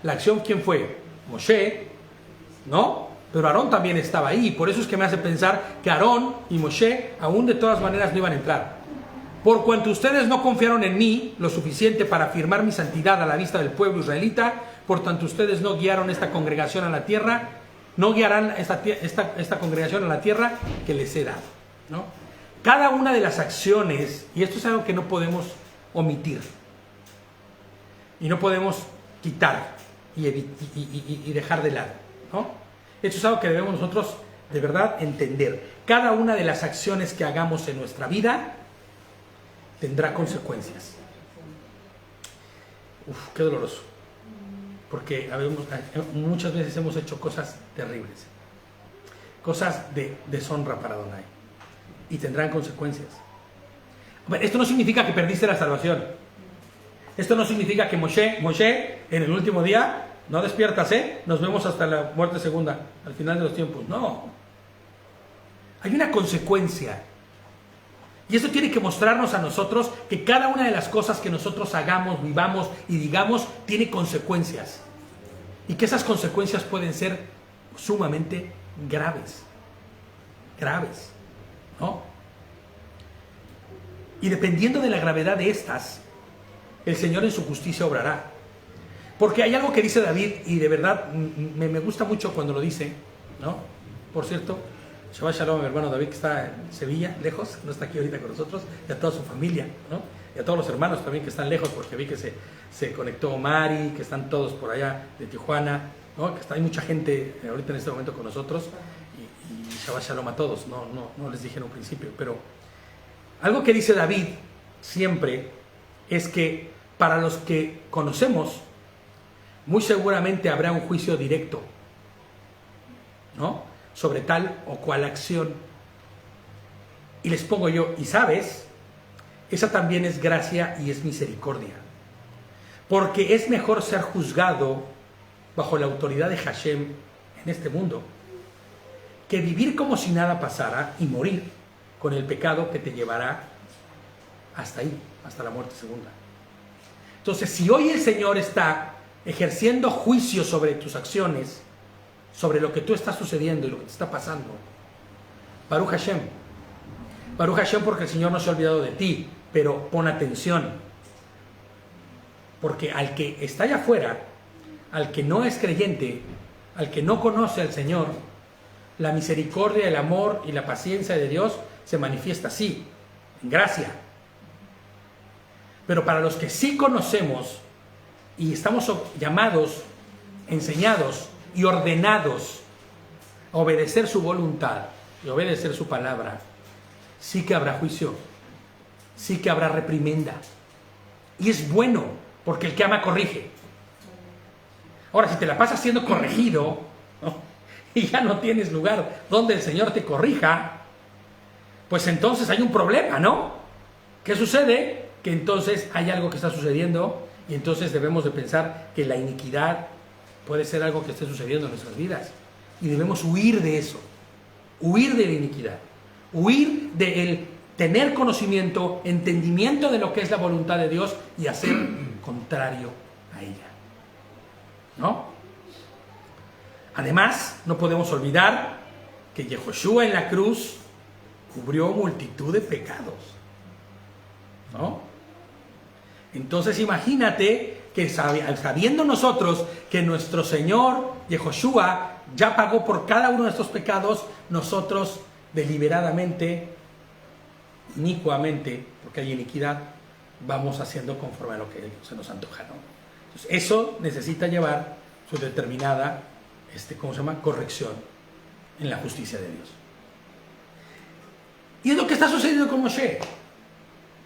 la acción, ¿quién fue? Moshe, ¿no? Pero Aarón también estaba ahí, y por eso es que me hace pensar que Aarón y Moshe aún de todas maneras no iban a entrar. Por cuanto ustedes no confiaron en mí lo suficiente para afirmar mi santidad a la vista del pueblo israelita, por tanto ustedes no guiaron esta congregación a la tierra, no guiarán esta congregación a la tierra que les he dado, ¿no? Cada una de las acciones, y esto es algo que no podemos omitir, y no podemos quitar y dejar de lado, ¿no? Esto es algo que debemos nosotros de verdad entender. Cada una de las acciones que hagamos en nuestra vida tendrá consecuencias. Qué doloroso. Porque muchas veces hemos hecho cosas terribles, cosas de deshonra para Adonai, y tendrán consecuencias. Esto no significa que perdiste la salvación. Esto no significa que Moshe, en el último día, no despiertas, nos vemos hasta la muerte segunda, al final de los tiempos. No. Hay una consecuencia. Y eso tiene que mostrarnos a nosotros que cada una de las cosas que nosotros hagamos, vivamos y digamos, tiene consecuencias. Y que esas consecuencias pueden ser sumamente graves. Graves, ¿no? Y dependiendo de la gravedad de estas, el Señor en su justicia obrará. Porque hay algo que dice David, y de verdad me gusta mucho cuando lo dice, ¿no? Por cierto, Shabbat Shalom a mi hermano David, que está en Sevilla, lejos, no está aquí ahorita con nosotros, y a toda su familia, ¿no? Y a todos los hermanos también que están lejos, porque vi que se conectó Mari, que están todos por allá de Tijuana, ¿no? Que hay mucha gente ahorita en este momento con nosotros, y Shabbat Shalom a todos, no les dije en un principio, pero algo que dice David siempre es que para los que conocemos, muy seguramente habrá un juicio directo, ¿no?, sobre tal o cual acción. Y les pongo yo, y sabes, esa también es gracia y es misericordia. Porque es mejor ser juzgado bajo la autoridad de Hashem en este mundo que vivir como si nada pasara y morir con el pecado que te llevará hasta ahí, hasta la muerte segunda. Entonces, si hoy el Señor está ejerciendo juicio sobre tus acciones, sobre lo que tú estás sucediendo y lo que te está pasando, Baruch Hashem, porque el Señor no se ha olvidado de ti, pero pon atención, porque al que está allá afuera, al que no es creyente, al que no conoce al Señor, la misericordia, el amor y la paciencia de Dios se manifiesta así, en gracia. Pero para los que sí conocemos y estamos llamados, enseñados y ordenados obedecer su voluntad y obedecer su palabra, sí que habrá juicio, sí que habrá reprimenda. Y es bueno, porque el que ama corrige. Ahora, si te la pasas siendo corregido, ¿no?, y ya no tienes lugar donde el Señor te corrija, pues entonces hay un problema, ¿no? ¿Qué sucede? Que entonces hay algo que está sucediendo y entonces debemos de pensar que la iniquidad puede ser algo que esté sucediendo en nuestras vidas. Y debemos huir de eso, huir de la iniquidad, huir del tener conocimiento, entendimiento de lo que es la voluntad de Dios y hacer contrario a ella, ¿no? Además, no podemos olvidar que Yehoshua en la cruz cubrió multitud de pecados, ¿no? Entonces imagínate que sabiendo nosotros que nuestro Señor Yehoshua ya pagó por cada uno de estos pecados, nosotros deliberadamente, inicuamente, porque hay iniquidad, vamos haciendo conforme a lo que se nos antoja, ¿no? Entonces, eso necesita llevar su determinada corrección en la justicia de Dios. Y es lo que está sucediendo con Moshe.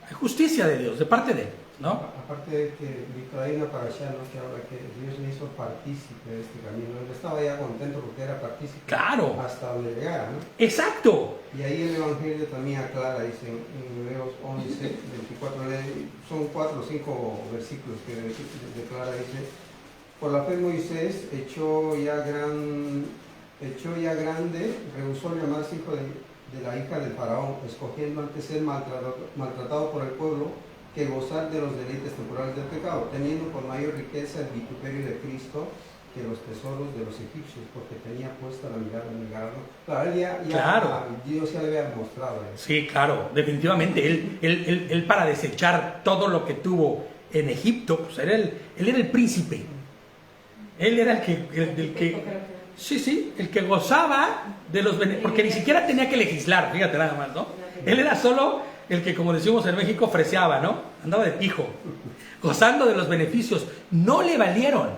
Hay justicia de Dios, de parte de él, ¿no? Aparte de que Víctor, hay una parasha, ¿no?, que habla que Dios le hizo partícipe de este camino. Él estaba ya contento porque era partícipe. Claro. Hasta donde llegara, ¿no? Exacto. Y ahí el Evangelio también aclara, dice en Hebreos 11, 24, son 4 o 5 versículos que declara, dice: por la fe Moisés echó ya grande, rehusó llamarse hijo de la hija del faraón, escogiendo antes ser maltratado por el pueblo que gozar de los deleites temporales del pecado, teniendo por mayor riqueza el vituperio de Cristo que los tesoros de los egipcios, porque tenía puesta la mirada en el galardón. Claro, Claro. Dios ya le había mostrado eso. Sí, claro, definitivamente. Él para desechar todo lo que tuvo en Egipto, pues él era el príncipe. Él era el que gozaba de los beneficios, porque ni siquiera tenía que legislar, fíjate nada más, ¿no? Él era solo el que, como decimos en México, freseaba, ¿no? Andaba de pijo, gozando de los beneficios. No le valieron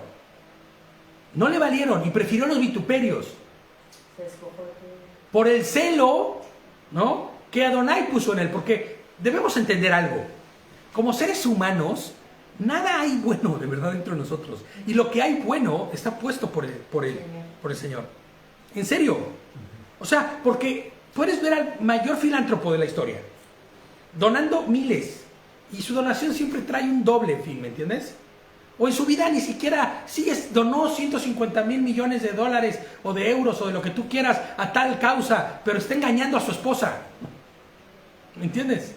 y prefirió los vituperios por el celo, ¿no?, que Adonai puso en él, porque debemos entender algo. Como seres humanos, nada hay bueno de verdad dentro de nosotros. Y lo que hay bueno está puesto por el Señor. En serio. O sea, porque puedes ver al mayor filántropo de la historia donando miles. Y su donación siempre trae un doble fin, ¿me entiendes? O en su vida ni siquiera, donó 150,000 millones de dólares o de euros o de lo que tú quieras a tal causa, pero está engañando a su esposa. ¿Me entiendes?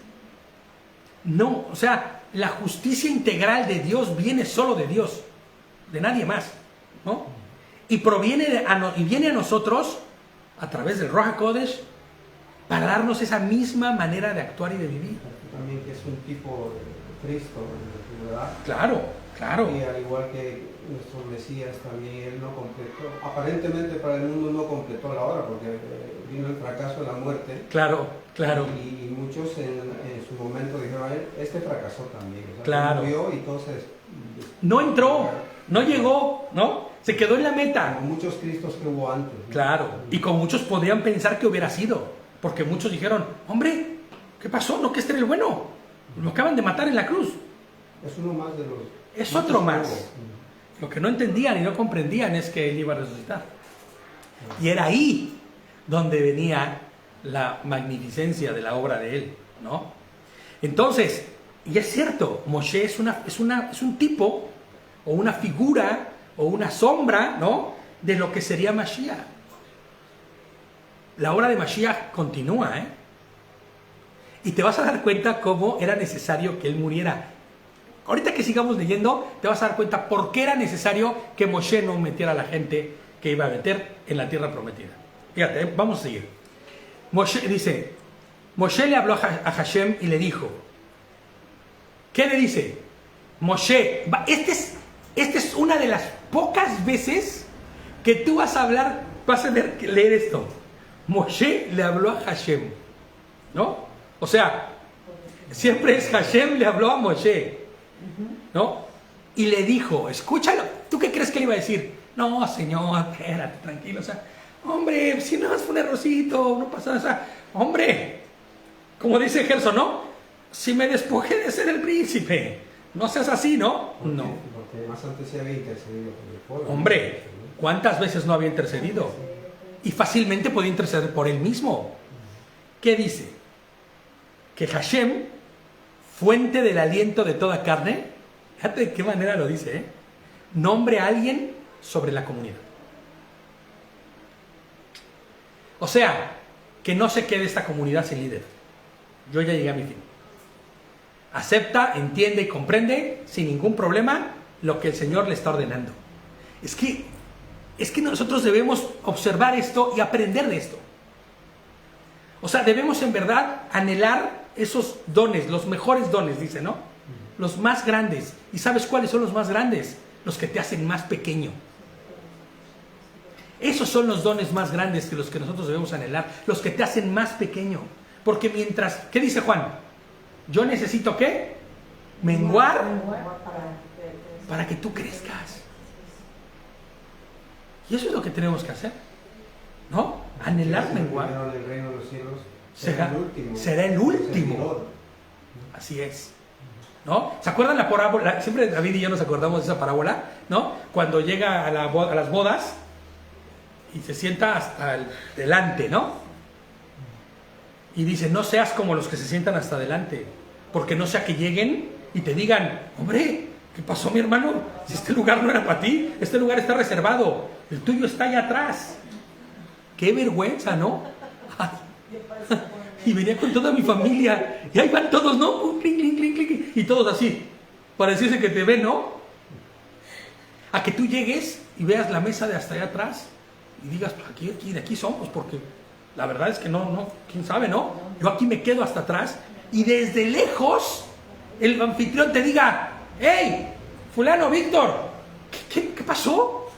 No, o sea, la justicia integral de Dios viene solo de Dios, de nadie más, ¿no? Y viene a nosotros a través del Ruach HaKodesh para darnos esa misma manera de actuar y de vivir. También que es un tipo de Cristo en la antigüedad. Claro. Y al igual que nuestro Mesías también, él no completó, aparentemente para el mundo no completó la obra porque vino el fracaso de la muerte. Claro. Y muchos en su momento dijeron: este fracasó también. O sea, claro. Murió y entonces no entró, no llegó, ¿no? Se quedó en la meta. Como muchos Cristos que hubo antes, ¿no? Claro. Y como muchos podrían pensar que hubiera sido, porque muchos dijeron: hombre, ¿qué pasó? No, que este era el bueno. Lo acaban de matar en la cruz. Es uno más de los... Es otro más. Lo que no entendían y no comprendían es que él iba a resucitar. Y era ahí donde venía la magnificencia de la obra de él, ¿no? Entonces, y es cierto, Moshe es un tipo o una figura o una sombra, ¿no?, de lo que sería Mashiach. La obra de Mashiach continúa, ¿eh? Y te vas a dar cuenta cómo era necesario que él muriera. Ahorita que sigamos leyendo, te vas a dar cuenta por qué era necesario que Moshe no metiera a la gente que iba a meter en la tierra prometida. Fíjate, vamos a seguir. Moshe le habló a Hashem y le dijo, ¿qué le dice? Moshe, esta es una de las pocas veces que tú vas a leer esto. Moshe le habló a Hashem, ¿no? O sea, siempre es Hashem le habló a Moshe, ¿no? Y le dijo, escúchalo. ¿Tú qué crees que le iba a decir? No, señor, espérate, tranquilo. O sea, Hombre, si no es un errorcito, no pasa nada. Hombre, como dice Gerson, ¿no? Si me despojé de ser el príncipe, no seas así, ¿no? No. Porque más antes se había intercedido por el pueblo. Hombre, ¿cuántas veces no había intercedido? Y fácilmente podía interceder por él mismo. ¿Qué dice? Que Hashem, fuente del aliento de toda carne, fíjate de qué manera lo dice, ¿eh? Nombre a alguien sobre la comunidad. O sea, que no se quede esta comunidad sin líder. Yo ya llegué a mi fin. Acepta, entiende y comprende sin ningún problema lo que el Señor le está ordenando. Es que nosotros debemos observar esto y aprender de esto. O sea, debemos en verdad anhelar esos dones, los mejores dones, dice, ¿no? Los más grandes. ¿Y sabes cuáles son los más grandes? Los que te hacen más pequeño. Esos son los dones más grandes que los que nosotros debemos anhelar, los que te hacen más pequeño. Porque mientras, ¿qué dice Juan? Yo necesito ¿qué? Menguar para que tú crezcas. Y eso es lo que tenemos que hacer, ¿no? Anhelar menguar. El reino de los cielos será el último. Así es, ¿no? ¿Se acuerdan la parábola? Siempre David y yo nos acordamos de esa parábola, ¿no? Cuando llega a las bodas y se sienta hasta delante, ¿no? Y dice, no seas como los que se sientan hasta adelante, porque no sea que lleguen y te digan, hombre, ¿qué pasó, mi hermano? Si este lugar no era para ti, este lugar está reservado, el tuyo está allá atrás. Qué vergüenza, ¿no? Y venía con toda mi familia, y ahí van todos, ¿no? Clink, clink, clink, clink, y todos así, para decirse que te ven, ¿no? A que tú llegues y veas la mesa de hasta allá atrás y digas, pues de aquí somos, porque la verdad es que no, quién sabe, ¿no? Yo aquí me quedo hasta atrás y desde lejos el anfitrión te diga, hey, fulano, Víctor, ¿qué pasó?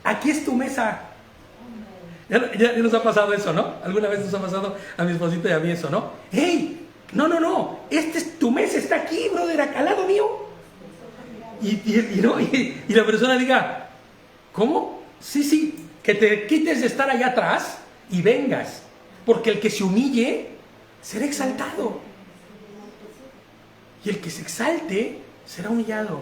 Aquí es tu mesa. Ya nos ha pasado eso, ¿no? Alguna vez nos ha pasado a mi esposita y a mí eso, ¿no? hey, no, tu mesa está aquí, brother, al lado mío. Y la persona diga, ¿cómo? Sí, que te quites de estar allá atrás y vengas, porque el que se humille será exaltado y el que se exalte será humillado,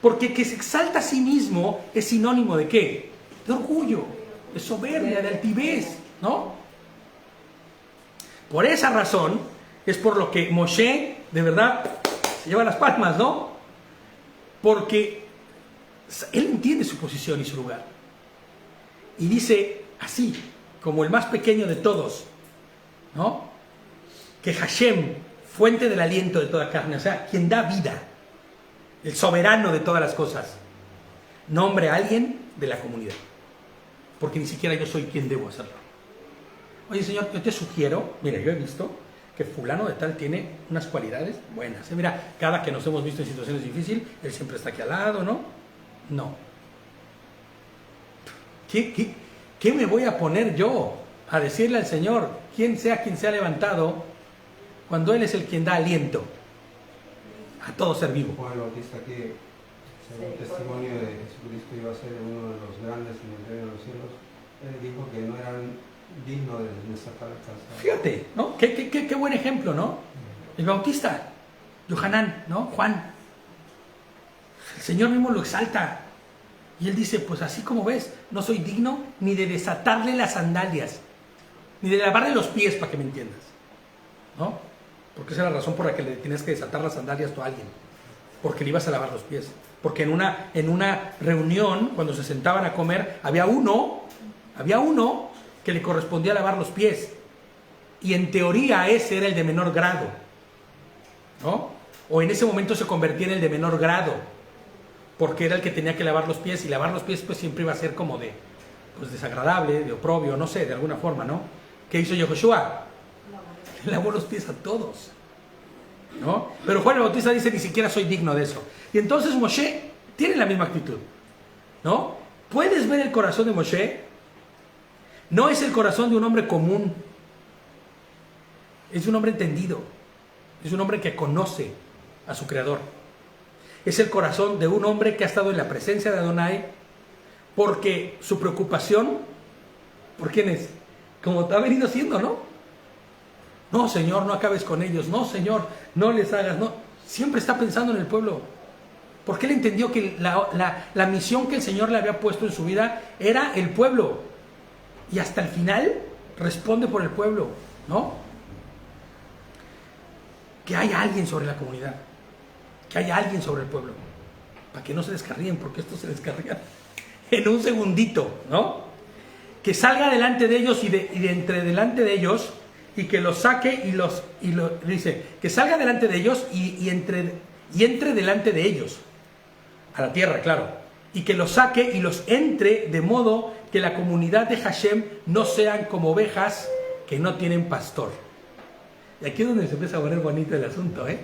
porque el que se exalta a sí mismo es sinónimo de ¿qué? De orgullo, de soberbia, de altivez, ¿no? Por esa razón es por lo que Moshe de verdad se lleva las palmas, ¿no? Porque él entiende su posición y su lugar y dice así, como el más pequeño de todos, ¿no? Que Hashem, fuente del aliento de toda carne, o sea, quien da vida, el soberano de todas las cosas, nombre a alguien de la comunidad, porque ni siquiera yo soy quien debo hacerlo. Oye, Señor, yo te sugiero, mira, yo he visto que fulano de tal tiene unas cualidades buenas. Mira, cada que nos hemos visto en situaciones difíciles, él siempre está aquí al lado, ¿no? No. ¿Qué me voy a poner yo a decirle al Señor, quien sea levantado, cuando Él es el quien da aliento a todo ser vivo? Juan el Bautista, que según testimonio de Jesucristo iba a ser uno de los grandes en el reino de los cielos, él dijo que no eran dignos de desatar el calzado. Fíjate, ¿no? Qué buen ejemplo, ¿no? El Bautista, Yohanan, ¿no? Juan. El Señor mismo lo exalta. Y él dice, pues así como ves, no soy digno ni de desatarle las sandalias, ni de lavarle los pies, para que me entiendas, ¿no? Porque esa es la razón por la que le tienes que desatar las sandalias tú a alguien, porque le ibas a lavar los pies. Porque en una reunión, cuando se sentaban a comer, había uno que le correspondía lavar los pies, y en teoría ese era el de menor grado, ¿no? O en ese momento se convertía en el de menor grado, porque era el que tenía que lavar los pies, y lavar los pies pues siempre iba a ser como de, pues desagradable, de oprobio, no sé, de alguna forma, ¿no? ¿Qué hizo Yehoshua? Le lavó los pies a todos, ¿no? Pero Juan el Bautista dice, ni siquiera soy digno de eso. Y entonces Moshe tiene la misma actitud, ¿no? ¿Puedes ver el corazón de Moshe? No es el corazón de un hombre común, es un hombre entendido, es un hombre que conoce a su Creador. Es el corazón de un hombre que ha estado en la presencia de Adonai, porque su preocupación ¿Por quién es? Como te ha venido siendo, ¿no? No, Señor, no acabes con ellos. No, Señor, no les hagas. No. Siempre está pensando en el pueblo. Porque él entendió que la misión que el Señor le había puesto en su vida era el pueblo. Y hasta el final responde por el pueblo, ¿no? Que haya alguien sobre la comunidad. Que haya alguien sobre el pueblo. Para que no se descarríen, porque estos se descarrían en un segundito, ¿no? Que salga delante de ellos y de entre delante de ellos, y que los saque dice, que salga delante de ellos y entre delante de ellos, a la tierra, claro, y que los saque y los entre, de modo que la comunidad de Hashem no sean como ovejas que no tienen pastor. Y aquí es donde se empieza a poner bonito el asunto, ¿eh?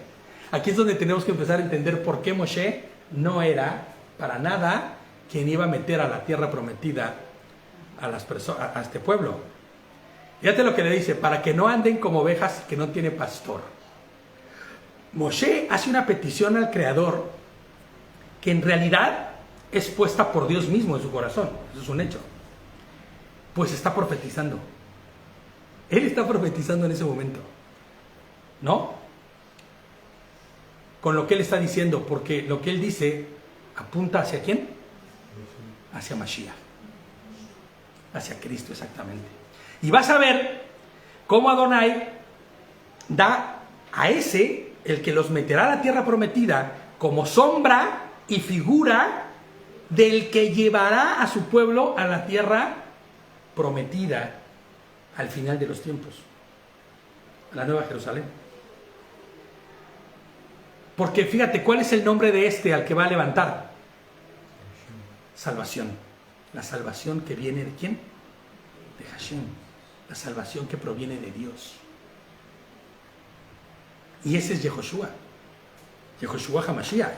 Aquí es donde tenemos que empezar a entender por qué Moshe no era para nada quien iba a meter a la tierra prometida a las personas, a este pueblo. Fíjate lo que le dice: para que no anden como ovejas que no tiene pastor. Moshe hace una petición al Creador que en realidad es puesta por Dios mismo en su corazón. Eso es un hecho. Pues está profetizando. Él está profetizando en ese momento, ¿no? Con lo que él está diciendo, porque lo que él dice apunta ¿hacia quién? Hacia Mashiach, hacia Cristo, exactamente. Y vas a ver cómo Adonai da a ese, el que los meterá a la tierra prometida, como sombra y figura del que llevará a su pueblo a la tierra prometida al final de los tiempos, a la Nueva Jerusalén. Porque fíjate, ¿cuál es el nombre de este al que va a levantar? Salvación. La salvación que viene ¿de quién? De Hashem. La salvación que proviene de Dios. Y ese es Yehoshua. Yehoshua HaMashiach.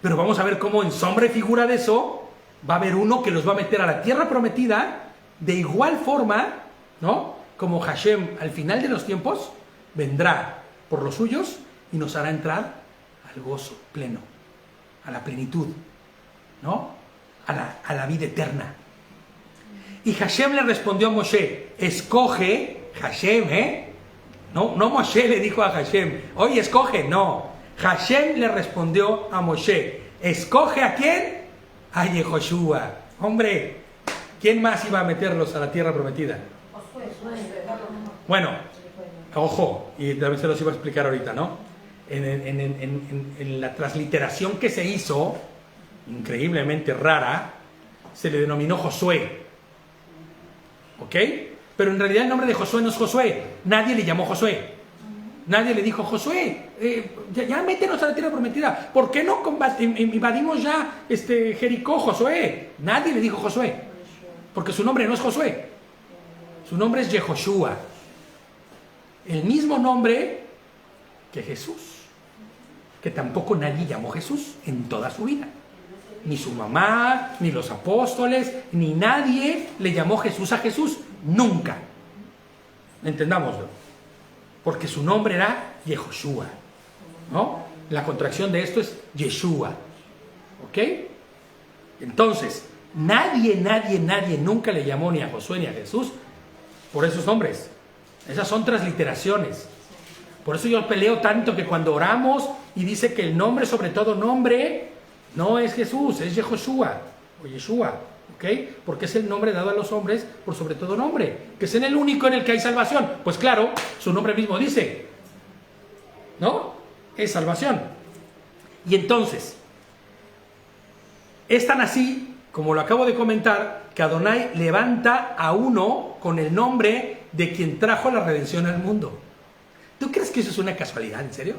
Pero vamos a ver cómo en sombra y figura de eso va a haber uno que los va a meter a la tierra prometida de igual forma, ¿no? Como Hashem al final de los tiempos vendrá por los suyos y nos hará entrar al gozo pleno, a la plenitud, ¿no? A la vida eterna. Y Hashem le respondió a Moshe: escoge, Hashem, No Moshe le dijo a Hashem: oye, escoge, no. Hashem le respondió a Moshe: escoge ¿a quién? A Yehoshua. Hombre, ¿quién más iba a meterlos a la tierra prometida? Bueno, ojo, y también se los iba a explicar ahorita, ¿no? En la transliteración que se hizo, increíblemente rara, se le denominó Josué. ¿Ok? Pero en realidad el nombre de Josué no es Josué. Nadie le llamó Josué. Nadie le dijo: Josué, ya métenos a la tierra prometida. ¿Por qué no invadimos ya Jericó, Josué? Nadie le dijo Josué. Porque su nombre no es Josué. Su nombre es Yehoshua. El mismo nombre que Jesús, que tampoco nadie llamó Jesús en toda su vida. Ni su mamá, ni los apóstoles, ni nadie le llamó Jesús a Jesús. Nunca. Entendámoslo. Porque su nombre era Yehoshua, ¿no? La contracción de esto es Yeshua. ¿Ok? Entonces, nadie nunca le llamó ni a Josué ni a Jesús por esos nombres. Esas son transliteraciones. Por eso yo peleo tanto que cuando oramos y dice que el nombre, sobre todo nombre, no es Jesús, es Yehoshua o Yeshua, ¿ok? Porque es el nombre dado a los hombres por sobre todo nombre, que es en el único en el que hay salvación. Pues claro, su nombre mismo dice, ¿no? Es salvación. Y entonces, es tan así, como lo acabo de comentar, que Adonai levanta a uno con el nombre de quien trajo la redención al mundo. ¿Tú crees que eso es una casualidad, en serio?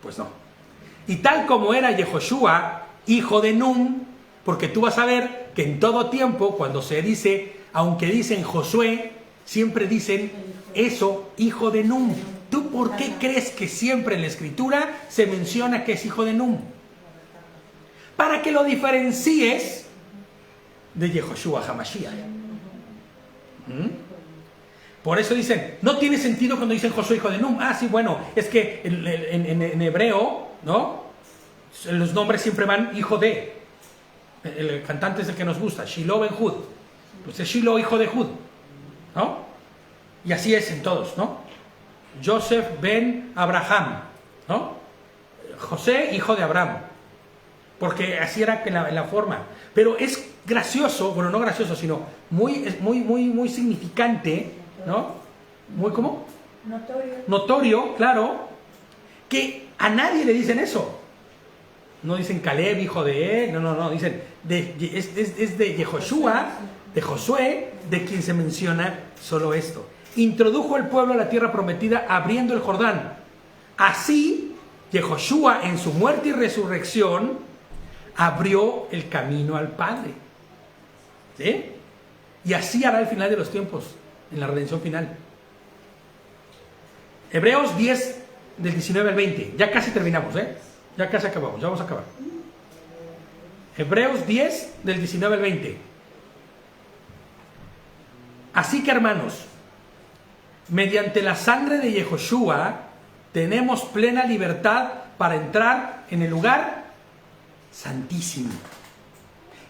Pues no. Y tal como era Yehoshua, hijo de Nun, porque tú vas a ver que en todo tiempo, cuando se dice, aunque dicen Josué, siempre dicen eso, hijo de Nun. ¿Tú por qué crees que siempre en la escritura se menciona que es hijo de Nun? Para que lo diferencies de Yehoshua HaMashiach. Por eso dicen, no tiene sentido cuando dicen Josué hijo de Nun. Ah, sí, bueno, es que en hebreo, ¿no? Los nombres siempre van hijo de. El cantante es el que nos gusta, Shiloh Ben Hud, Pues es Shiloh, hijo de Jud, ¿no? Y así es en todos, ¿no? Joseph ben Abraham, ¿no? José, hijo de Abraham. Porque así era en la forma. Pero es gracioso, bueno, no gracioso, sino muy significante, ¿no? Muy, ¿cómo? Notorio, claro, que a nadie le dicen eso. No dicen Caleb, hijo de él, no, dicen, es de Yehoshua, de Josué, de quien se menciona solo esto. Introdujo al pueblo a la tierra prometida abriendo el Jordán. Así, Yehoshua en su muerte y resurrección abrió el camino al Padre. ¿Sí? Y así hará el final de los tiempos, en la redención final. Hebreos 10, del 19 al 20. Ya casi terminamos, ya casi acabamos, ya vamos a acabar. Hebreos 10, del 19 al 20. Así que, hermanos, mediante la sangre de Yehoshua tenemos plena libertad para entrar en el lugar santísimo.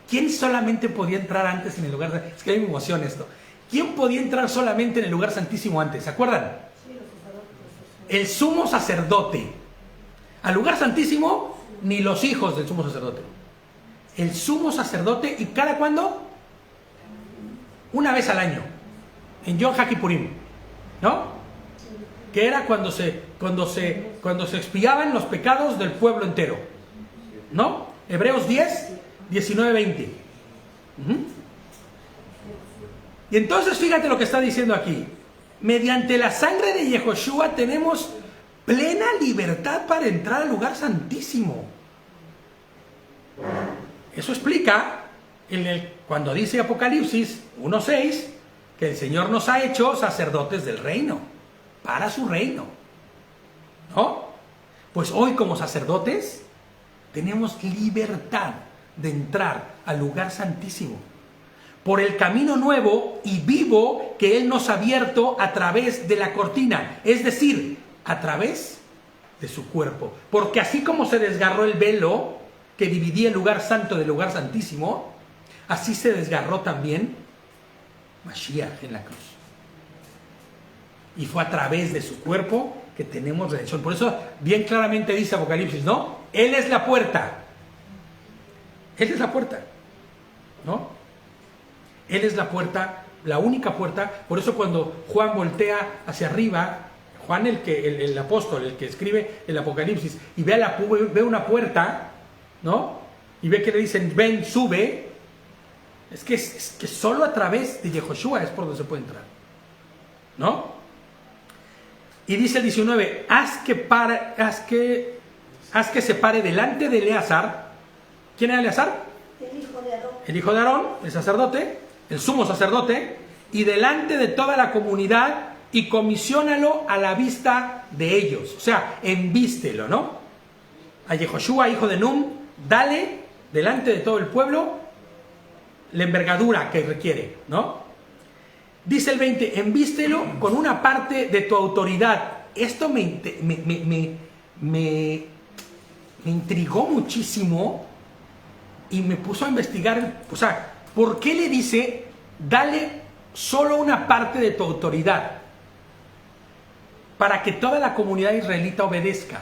¿Quién solamente podía entrar antes en el lugar santísimo? Es que a mí me emociona esto. ¿Quién podía entrar solamente en el lugar santísimo antes? ¿Se acuerdan? El sumo sacerdote. Al lugar santísimo, ni los hijos del sumo sacerdote. El sumo sacerdote, ¿y cada cuándo? Una vez al año. En Yom HaKippurim, ¿no? Que era cuando se expiaban los pecados del pueblo entero, ¿no? Hebreos 10, 19, 20. Y entonces fíjate lo que está diciendo aquí. Mediante la sangre de Yehoshua tenemos plena libertad para entrar al lugar santísimo. Eso explica cuando dice Apocalipsis 1:6 que el Señor nos ha hecho sacerdotes del reino, para su reino, ¿no? Pues hoy como sacerdotes tenemos libertad de entrar al lugar santísimo por el camino nuevo y vivo que Él nos ha abierto a través de la cortina, es decir, a través de su cuerpo. Porque así como se desgarró el velo que dividía el lugar santo del lugar santísimo, así se desgarró también Mashiach en la cruz. Y fue a través de su cuerpo que tenemos redención. Por eso bien claramente dice Apocalipsis, ¿no? Él es la puerta. Él es la puerta, ¿no? Él es la puerta, la única puerta. Por eso cuando Juan voltea hacia arriba, Juan el apóstol, el que escribe el Apocalipsis, y ve una puerta, ¿no? Y ve que le dicen, ven, sube. Es que solo a través de Yehoshua es por donde se puede entrar, ¿no? Y dice el 19, haz que se pare delante de Eleazar. ¿Quién era Eleazar? El hijo de Aarón. El hijo de Aarón, el sacerdote, el sumo sacerdote, y delante de toda la comunidad, y comisionalo a la vista de ellos. O sea, envístelo, ¿no? A Yehoshua, hijo de Nun, dale delante de todo el pueblo la envergadura que requiere, ¿no? Dice el 20, envístelo con una parte de tu autoridad. Esto me intrigó muchísimo y me puso a investigar, o sea, ¿por qué le dice, dale solo una parte de tu autoridad? Para que toda la comunidad israelita obedezca.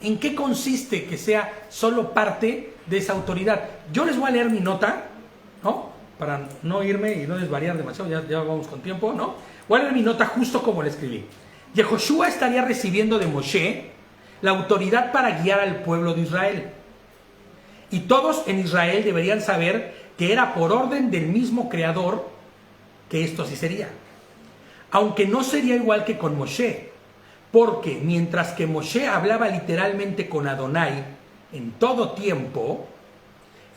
¿En qué consiste que sea solo parte de esa autoridad? Yo les voy a leer mi nota, ¿no? Para no irme y no desvariar demasiado, ya vamos con tiempo, ¿no? Voy a leer mi nota justo como la escribí. Yehoshua estaría recibiendo de Moshe la autoridad para guiar al pueblo de Israel. Y todos en Israel deberían saber que era por orden del mismo Creador que esto así sería. Aunque no sería igual que con Moshe, porque mientras que Moshe hablaba literalmente con Adonai en todo tiempo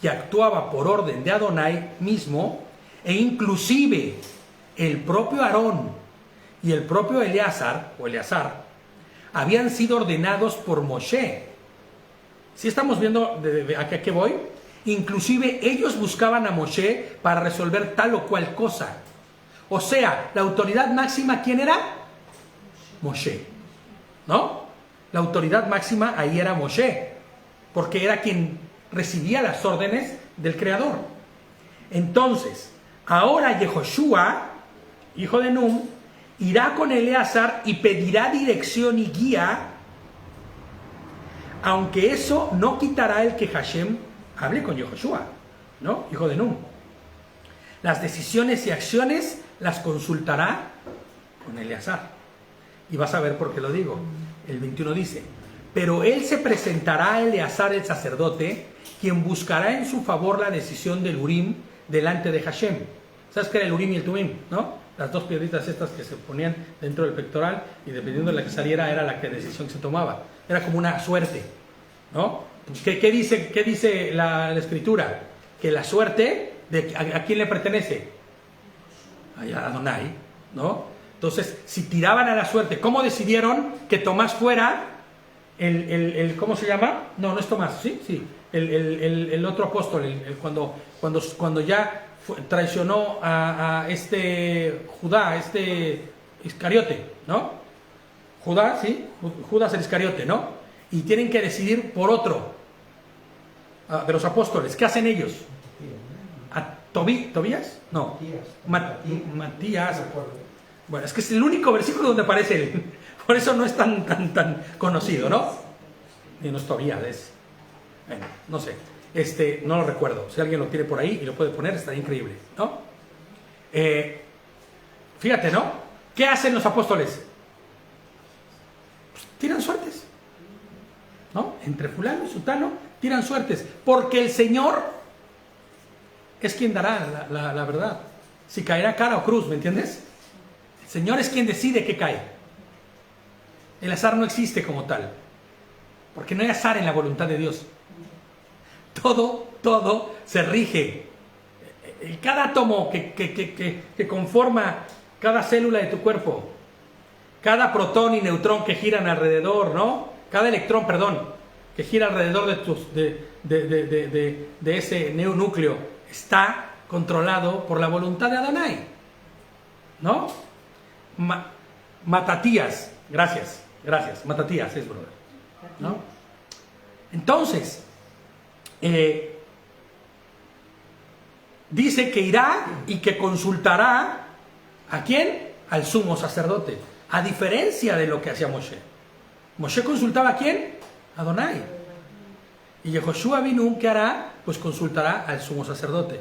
y actuaba por orden de Adonai mismo, e inclusive el propio Aarón y el propio Eleazar habían sido ordenados por Moshe. ¿Sí estamos viendo a qué voy? Inclusive ellos buscaban a Moshe para resolver tal o cual cosa. O sea, la autoridad máxima, ¿quién era? Moshe, ¿no? La autoridad máxima ahí era Moshe, porque era quien recibía las órdenes del Creador. Entonces, Ahora Yehoshua, hijo de Num, irá con Eleazar y pedirá dirección y guía, aunque eso no quitará el que Hashem hable con Yehoshua, ¿no? Hijo de Num. Las decisiones y acciones las consultará con Eleazar. Y vas a ver por qué lo digo. El 21 dice: pero él se presentará a Eleazar el sacerdote, quien buscará en su favor la decisión del Urim delante de Hashem. ¿Sabes qué era el Urim y el Tumim? ¿No? Las dos piedritas estas que se ponían dentro del pectoral, y dependiendo de la que saliera era la que decisión que se tomaba. Era como una suerte, ¿no? ¿Qué dice la escritura? Que la suerte, ¿a quién le pertenece? A Adonai, ¿no? Entonces, si tiraban a la suerte, ¿cómo decidieron que Tomás fuera ¿cómo se llama? No es Tomás, sí. El otro apóstol, cuando ya traicionó a este Judá, a este Iscariote, ¿no? Judas el Iscariote, ¿no? Y tienen que decidir por otro de los apóstoles. ¿Qué hacen ellos? ¿A ¿Tobías? No. Matías. Bueno, es que es el único versículo donde aparece él. Por eso no es tan conocido, ¿no? Y no es Tobías, es... Bueno, no sé. No lo recuerdo. Si alguien lo tiene por ahí y lo puede poner, estaría increíble, ¿no? Fíjate, ¿no? ¿Qué hacen los apóstoles? Pues, tiran suertes, ¿no? Entre fulano y sutano tiran suertes, porque el Señor es quien dará la verdad. Si caerá cara o cruz, ¿me entiendes? El Señor es quien decide qué cae. El azar no existe como tal, porque no hay azar en la voluntad de Dios. Todo se rige. Cada átomo que conforma cada célula de tu cuerpo, cada protón y neutrón que giran alrededor, ¿no? Cada electrón, que gira alrededor de ese neonúcleo, está controlado por la voluntad de Adonai, ¿no? Matatías, gracias, Matatías es, brother, ¿no? Entonces, dice que irá y que consultará ¿a quién? Al sumo sacerdote, a diferencia de lo que hacía Moshe. Moshe consultaba ¿a quién? A Adonai. Y Yehoshua Binum, ¿qué hará? Pues consultará al sumo sacerdote.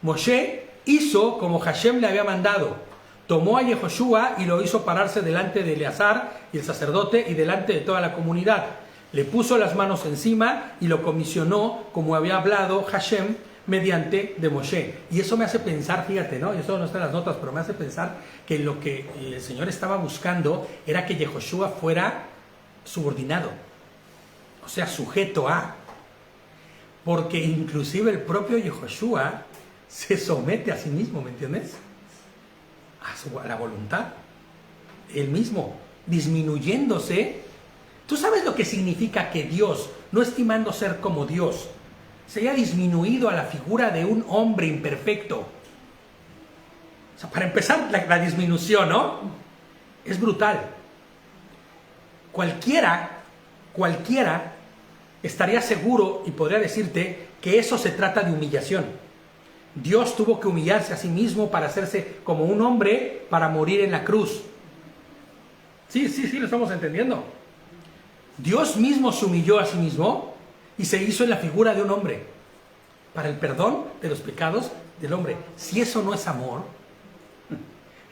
Moshe hizo como Hashem le había mandado. Tomó a Yehoshua y lo hizo pararse delante de Eleazar y el sacerdote y delante de toda la comunidad. Le puso las manos encima y lo comisionó como había hablado Hashem mediante de Moshe. Y eso me hace pensar, fíjate, ¿no? Eso no está en las notas, pero me hace pensar que lo que el Señor estaba buscando era que Yehoshua fuera subordinado, o sea, sujeto a. Porque inclusive el propio Yehoshua se somete a sí mismo, ¿me entiendes? A la voluntad. Él mismo, disminuyéndose. ¿Tú sabes lo que significa que Dios, no estimando ser como Dios, se haya disminuido a la figura de un hombre imperfecto? O sea, para empezar, la disminución, ¿no? Es brutal. Cualquiera estaría seguro y podría decirte que eso se trata de humillación. Dios tuvo que humillarse a sí mismo para hacerse como un hombre, para morir en la cruz. Sí, lo estamos entendiendo. Dios mismo se humilló a sí mismo y se hizo en la figura de un hombre para el perdón de los pecados del hombre. Si eso no es amor,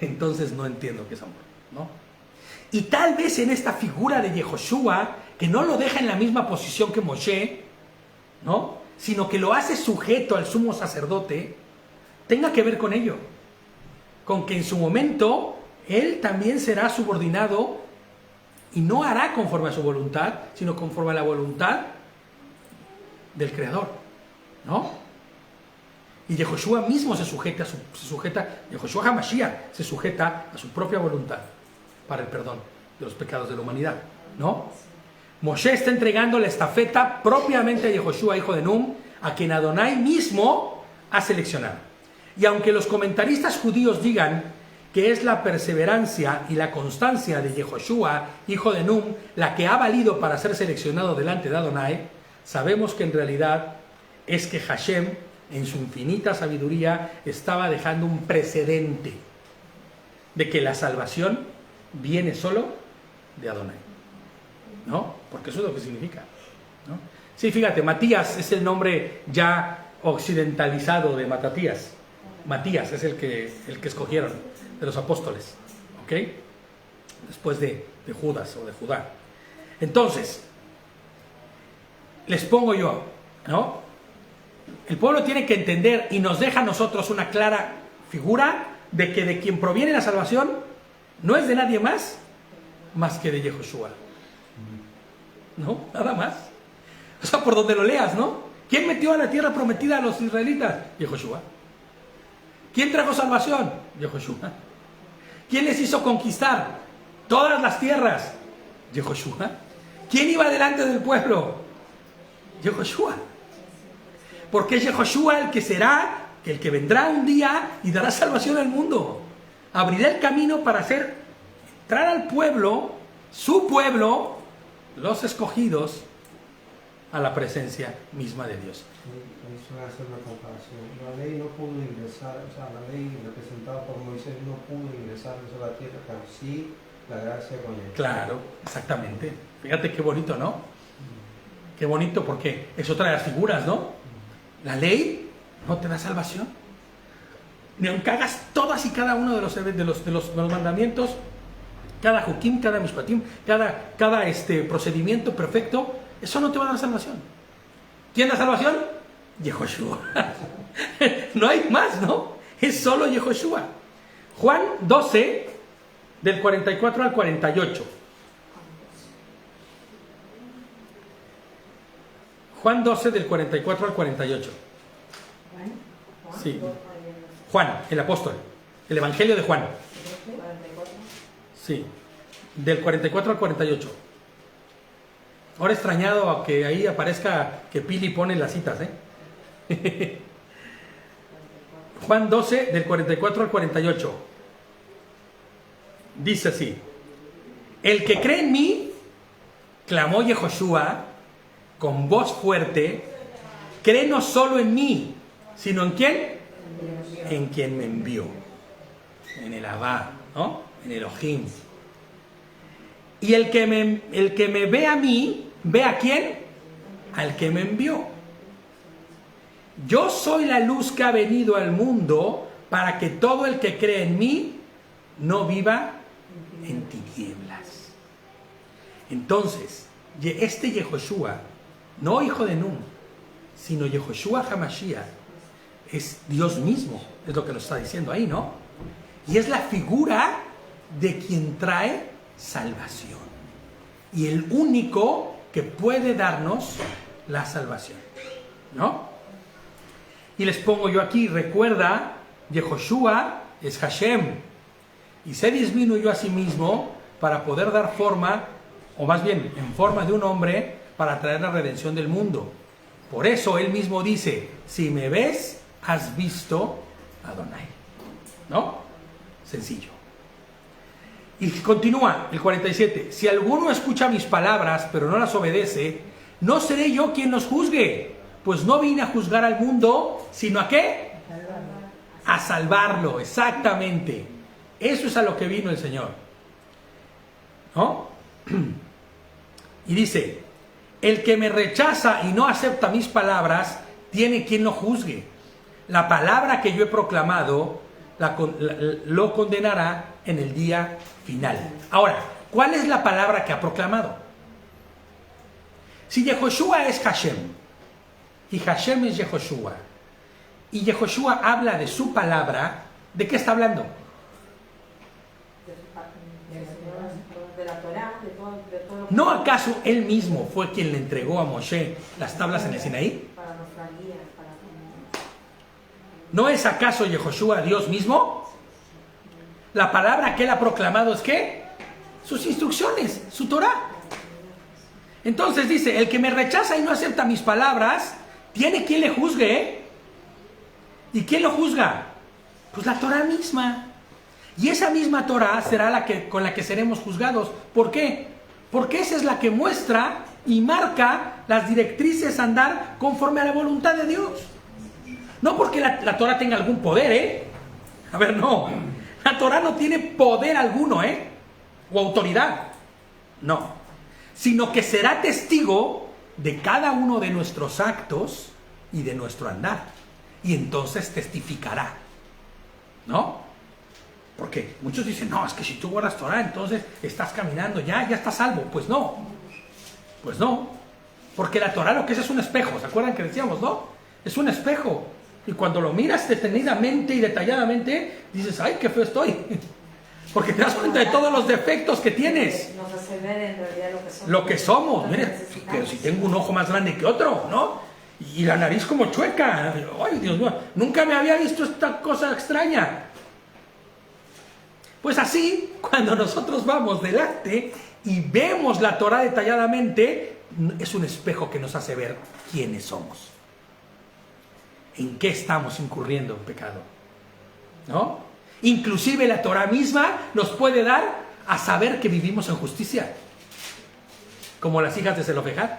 entonces no entiendo qué es amor, ¿no? Y tal vez en esta figura de Yehoshua, que no lo deja en la misma posición que Moshe, ¿no? Sino que lo hace sujeto al sumo sacerdote, tenga que ver con ello, con que en su momento él también será subordinado y no hará conforme a su voluntad, sino conforme a la voluntad del Creador, ¿no? Y Yehoshua mismo Yehoshua HaMashiach se sujeta a su propia voluntad para el perdón de los pecados de la humanidad, ¿no? Moshe está entregando la estafeta propiamente a Yehoshua, hijo de Num, a quien Adonai mismo ha seleccionado. Y aunque los comentaristas judíos digan que es la perseverancia y la constancia de Yehoshua, hijo de Num, la que ha valido para ser seleccionado delante de Adonai, sabemos que en realidad es que Hashem en su infinita sabiduría, estaba dejando un precedente de que la salvación viene solo de Adonai, ¿no? Porque eso es lo que significa, ¿no? Sí, fíjate, Matías es el nombre ya occidentalizado de Matatías. Matías es el que escogieron de los apóstoles, ¿ok? Después de Judas o de Judá. Entonces, les pongo yo, ¿no? El pueblo tiene que entender, y nos deja a nosotros una clara figura de que de quien proviene la salvación no es de nadie más que de Yehoshua, ¿no? Nada más. O sea, por donde lo leas, ¿no? ¿Quién metió a la tierra prometida a los israelitas? Yehoshua. ¿Quién trajo salvación? Yehoshua. ¿Quién les hizo conquistar todas las tierras? Yehoshua. ¿Quién iba delante del pueblo? Yehoshua. Porque es Yehoshua el que será, el que vendrá un día y dará salvación al mundo. Abrirá el camino para hacer entrar al pueblo, su pueblo, los escogidos, a la presencia misma de Dios. Eso va a ser una comparación. La ley no pudo ingresar, o sea, la ley representada por Moisés no pudo ingresar a la tierra, pero sí la gracia con él. Claro, exactamente. Fíjate qué bonito, ¿no? Qué bonito, porque es otra de las figuras, ¿no? La ley no te da salvación. Ni aunque hagas todas y cada uno de los mandamientos, cada jukim, cada mishpatim, cada procedimiento perfecto, eso no te va a dar salvación. ¿Quién da salvación? Yehoshua. No hay más, ¿no? Es solo Yehoshua. Juan 12, del 44 al 48. Juan 12, del 44 al 48. Sí. Juan, el apóstol. El Evangelio de Juan. Sí. Del 44 al 48. Ahora he extrañado a que ahí aparezca que Pili pone las citas, ¿eh? Juan 12, del 44 al 48. Dice así: el que cree en mí, clamó Yehoshua con voz fuerte, cree no solo en mí, sino en ¿quién? En quien me envió. En el Abba, ¿no? En Elohim. Y el que me ve a mí, ¿ve a quién? Al que me envió. Yo soy la luz que ha venido al mundo para que todo el que cree en mí no viva en tinieblas. Entonces, este Yehoshua, no hijo de Nun, sino Yehoshua HaMashiach, es Dios mismo, es lo que nos está diciendo ahí, ¿no? Y es la figura de quien trae salvación. Y el único que puede darnos la salvación, ¿no? Y les pongo yo aquí, recuerda, Yehoshua es Hashem, y se disminuyó a sí mismo para poder dar forma, o más bien en forma de un hombre, para traer la redención del mundo. Por eso él mismo dice: si me ves, has visto a Adonai, ¿no? Sencillo. Y continúa el 47: si alguno escucha mis palabras pero no las obedece, no seré yo quien los juzgue, pues no vine a juzgar al mundo, sino ¿a qué? A salvarlo, exactamente. Eso es a lo que vino el Señor, ¿no? Y dice: el que me rechaza y no acepta mis palabras, tiene quien lo juzgue. La palabra que yo he proclamado lo condenará en el día final. Ahora, ¿cuál es la palabra que ha proclamado? Si Yehoshua es Hashem y Hashem es Yehoshua, y Yehoshua habla de su palabra, ¿de qué está hablando? De la Torá, de todo. ¿No acaso él mismo fue quien le entregó a Moshe las tablas en el Sinaí? Para nuestra guía, ¿No es acaso Yehoshua Dios mismo? La palabra que él ha proclamado es ¿qué? Sus instrucciones, su Torá. Entonces dice: el que me rechaza y no acepta mis palabras, tiene quien le juzgue, ¿eh? ¿Y quién lo juzga? Pues la Torá misma. Y esa misma Torá será con la que seremos juzgados. ¿Por qué? Porque esa es la que muestra y marca las directrices a andar conforme a la voluntad de Dios. No porque la Torah tenga algún poder, ¿eh? A ver, no. La Torah no tiene poder alguno, ¿eh? O autoridad. No. Sino que será testigo de cada uno de nuestros actos y de nuestro andar. Y entonces testificará. ¿No? Porque muchos dicen, no, es que si tú guardas Torah, entonces estás caminando, ya estás salvo. Pues no. Pues no. Porque la Torah lo que es un espejo. ¿Se acuerdan que decíamos, no? Es un espejo. Y cuando lo miras detenidamente y detalladamente, dices, ay, qué feo estoy. Porque te das cuenta de todos los defectos que tienes. Nos hace ver en realidad Lo que somos. Mira, pero si tengo un ojo más grande que otro, ¿no? Y la nariz como chueca. Ay, Dios mío, nunca me había visto esta cosa extraña. Pues así, cuando nosotros vamos delante y vemos la Torah detalladamente, es un espejo que nos hace ver quiénes somos. ¿En qué estamos incurriendo en pecado? ¿No? Inclusive la Torah misma nos puede dar a saber que vivimos en justicia. Como las hijas de Zelofejad.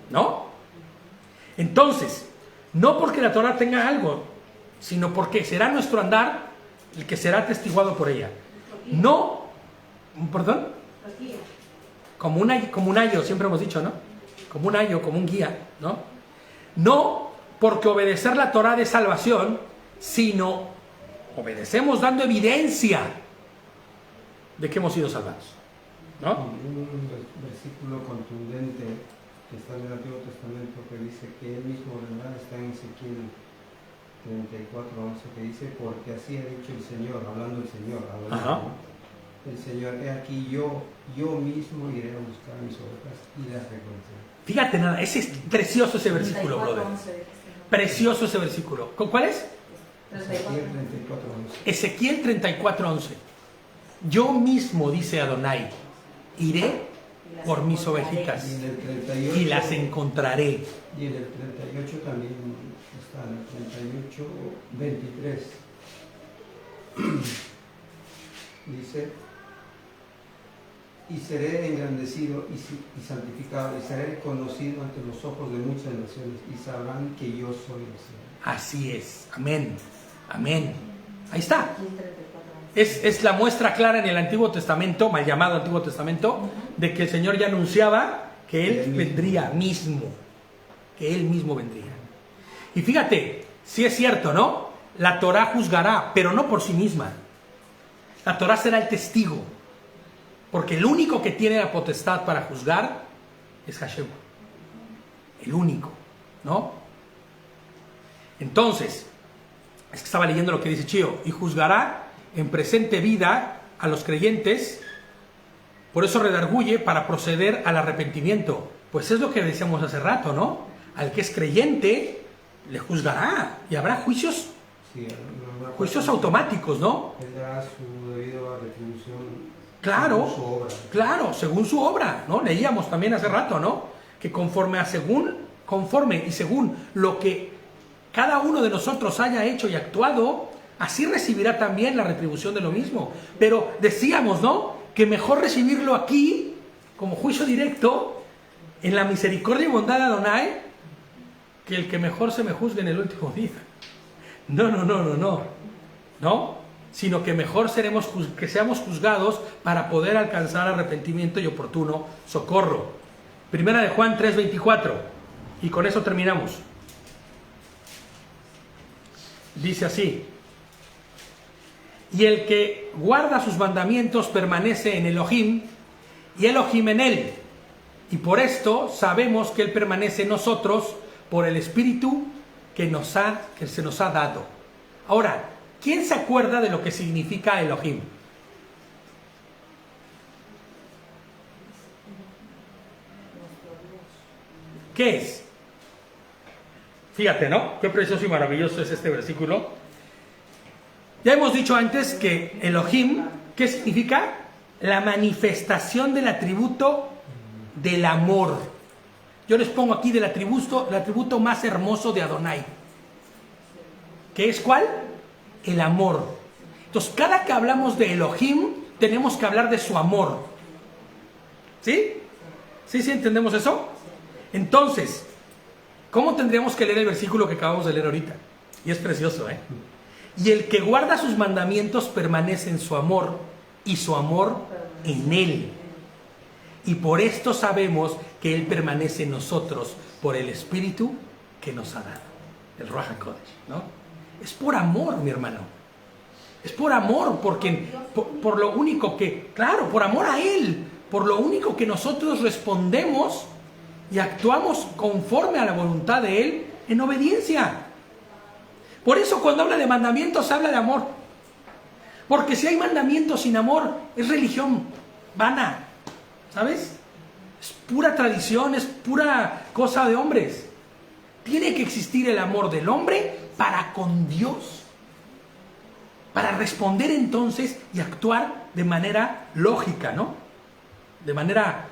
¿No? Entonces, no porque la Torah tenga algo, sino porque será nuestro andar el que será atestiguado por ella. No, ¿perdón? Como un ayo, siempre hemos dicho, ¿no? Como un ayo, como un guía, ¿no? No porque obedecer la Torah de salvación, sino obedecemos dando evidencia de que hemos sido salvados, ¿no? Un versículo contundente que está en el Antiguo Testamento que dice que él mismo, ¿verdad? Está en Ezequiel 34:11, que dice, porque así ha dicho el Señor, hablando el Señor, ¿no? El Señor, he aquí yo mismo iré a buscar mis ovejas y las reconoceré. Fíjate nada, ese es precioso ese versículo, brother. Precioso ese versículo. ¿Cuál es? Ezequiel 34:11. Yo mismo, dice Adonai, iré por mis ovejitas y las encontraré. Y en el 38 también está, en el 38:23. Dice, y seré engrandecido y santificado, y seré conocido ante los ojos de muchas naciones, y sabrán que yo soy el Señor. Así es, amén, amén. Ahí está. Es la muestra clara en el Antiguo Testamento, mal llamado Antiguo Testamento, de que el Señor ya anunciaba que Él vendría mismo, que Él mismo vendría. Y fíjate, si es cierto, ¿no? La Torah juzgará, pero no por sí misma. La Torah será el testigo, porque el único que tiene la potestad para juzgar es Hashem. El único, ¿no? Entonces, es que estaba leyendo lo que dice Chío, y juzgará en presente vida a los creyentes, por eso redarguye para proceder al arrepentimiento. Pues es lo que decíamos hace rato, ¿no? Al que es creyente, le juzgará, y habrá juicios, sí, juicios automáticos, ¿no? Tendrá su debido retribución. Claro, según su obra. claro, según su obra, ¿no? Leíamos también hace rato, ¿no? Que conforme y según lo que cada uno de nosotros haya hecho y actuado, así recibirá también la retribución de lo mismo. Pero decíamos, ¿no? Que mejor recibirlo aquí, como juicio directo, en la misericordia y bondad de Adonai, que el que mejor se me juzgue en el último día. No. Sino que mejor que seamos juzgados para poder alcanzar arrepentimiento y oportuno socorro. Primera de Juan 3:24, y con eso terminamos. Dice así: y el que guarda sus mandamientos permanece en Elohim, y Elohim en él. Y por esto sabemos que él permanece en nosotros por el Espíritu que se nos ha dado. Ahora, ¿quién se acuerda de lo que significa Elohim? ¿Qué es? Fíjate, ¿no? Qué precioso y maravilloso es este versículo. Ya hemos dicho antes que Elohim, ¿qué significa? La manifestación del atributo del amor. Yo les pongo aquí del atributo más hermoso de Adonai. ¿Qué es cuál? El amor. Entonces, cada que hablamos de Elohim, tenemos que hablar de su amor. ¿Sí? ¿Sí entendemos eso? Entonces, ¿cómo tendríamos que leer el versículo que acabamos de leer ahorita? Y es precioso, ¿eh? Y el que guarda sus mandamientos permanece en su amor, y su amor en él. Y por esto sabemos que él permanece en nosotros por el Espíritu que nos ha dado, el Ruach HaKodesh, ¿no? Es por amor, mi hermano. Es por amor, porque por lo único que, claro, por amor a él, por lo único que nosotros respondemos y actuamos conforme a la voluntad de él en obediencia. Por eso cuando habla de mandamientos habla de amor. Porque si hay mandamientos sin amor, es religión vana, ¿sabes? Es pura tradición, es pura cosa de hombres. Tiene que existir el amor del hombre para con Dios, para responder entonces y actuar de manera lógica, ¿no? De manera,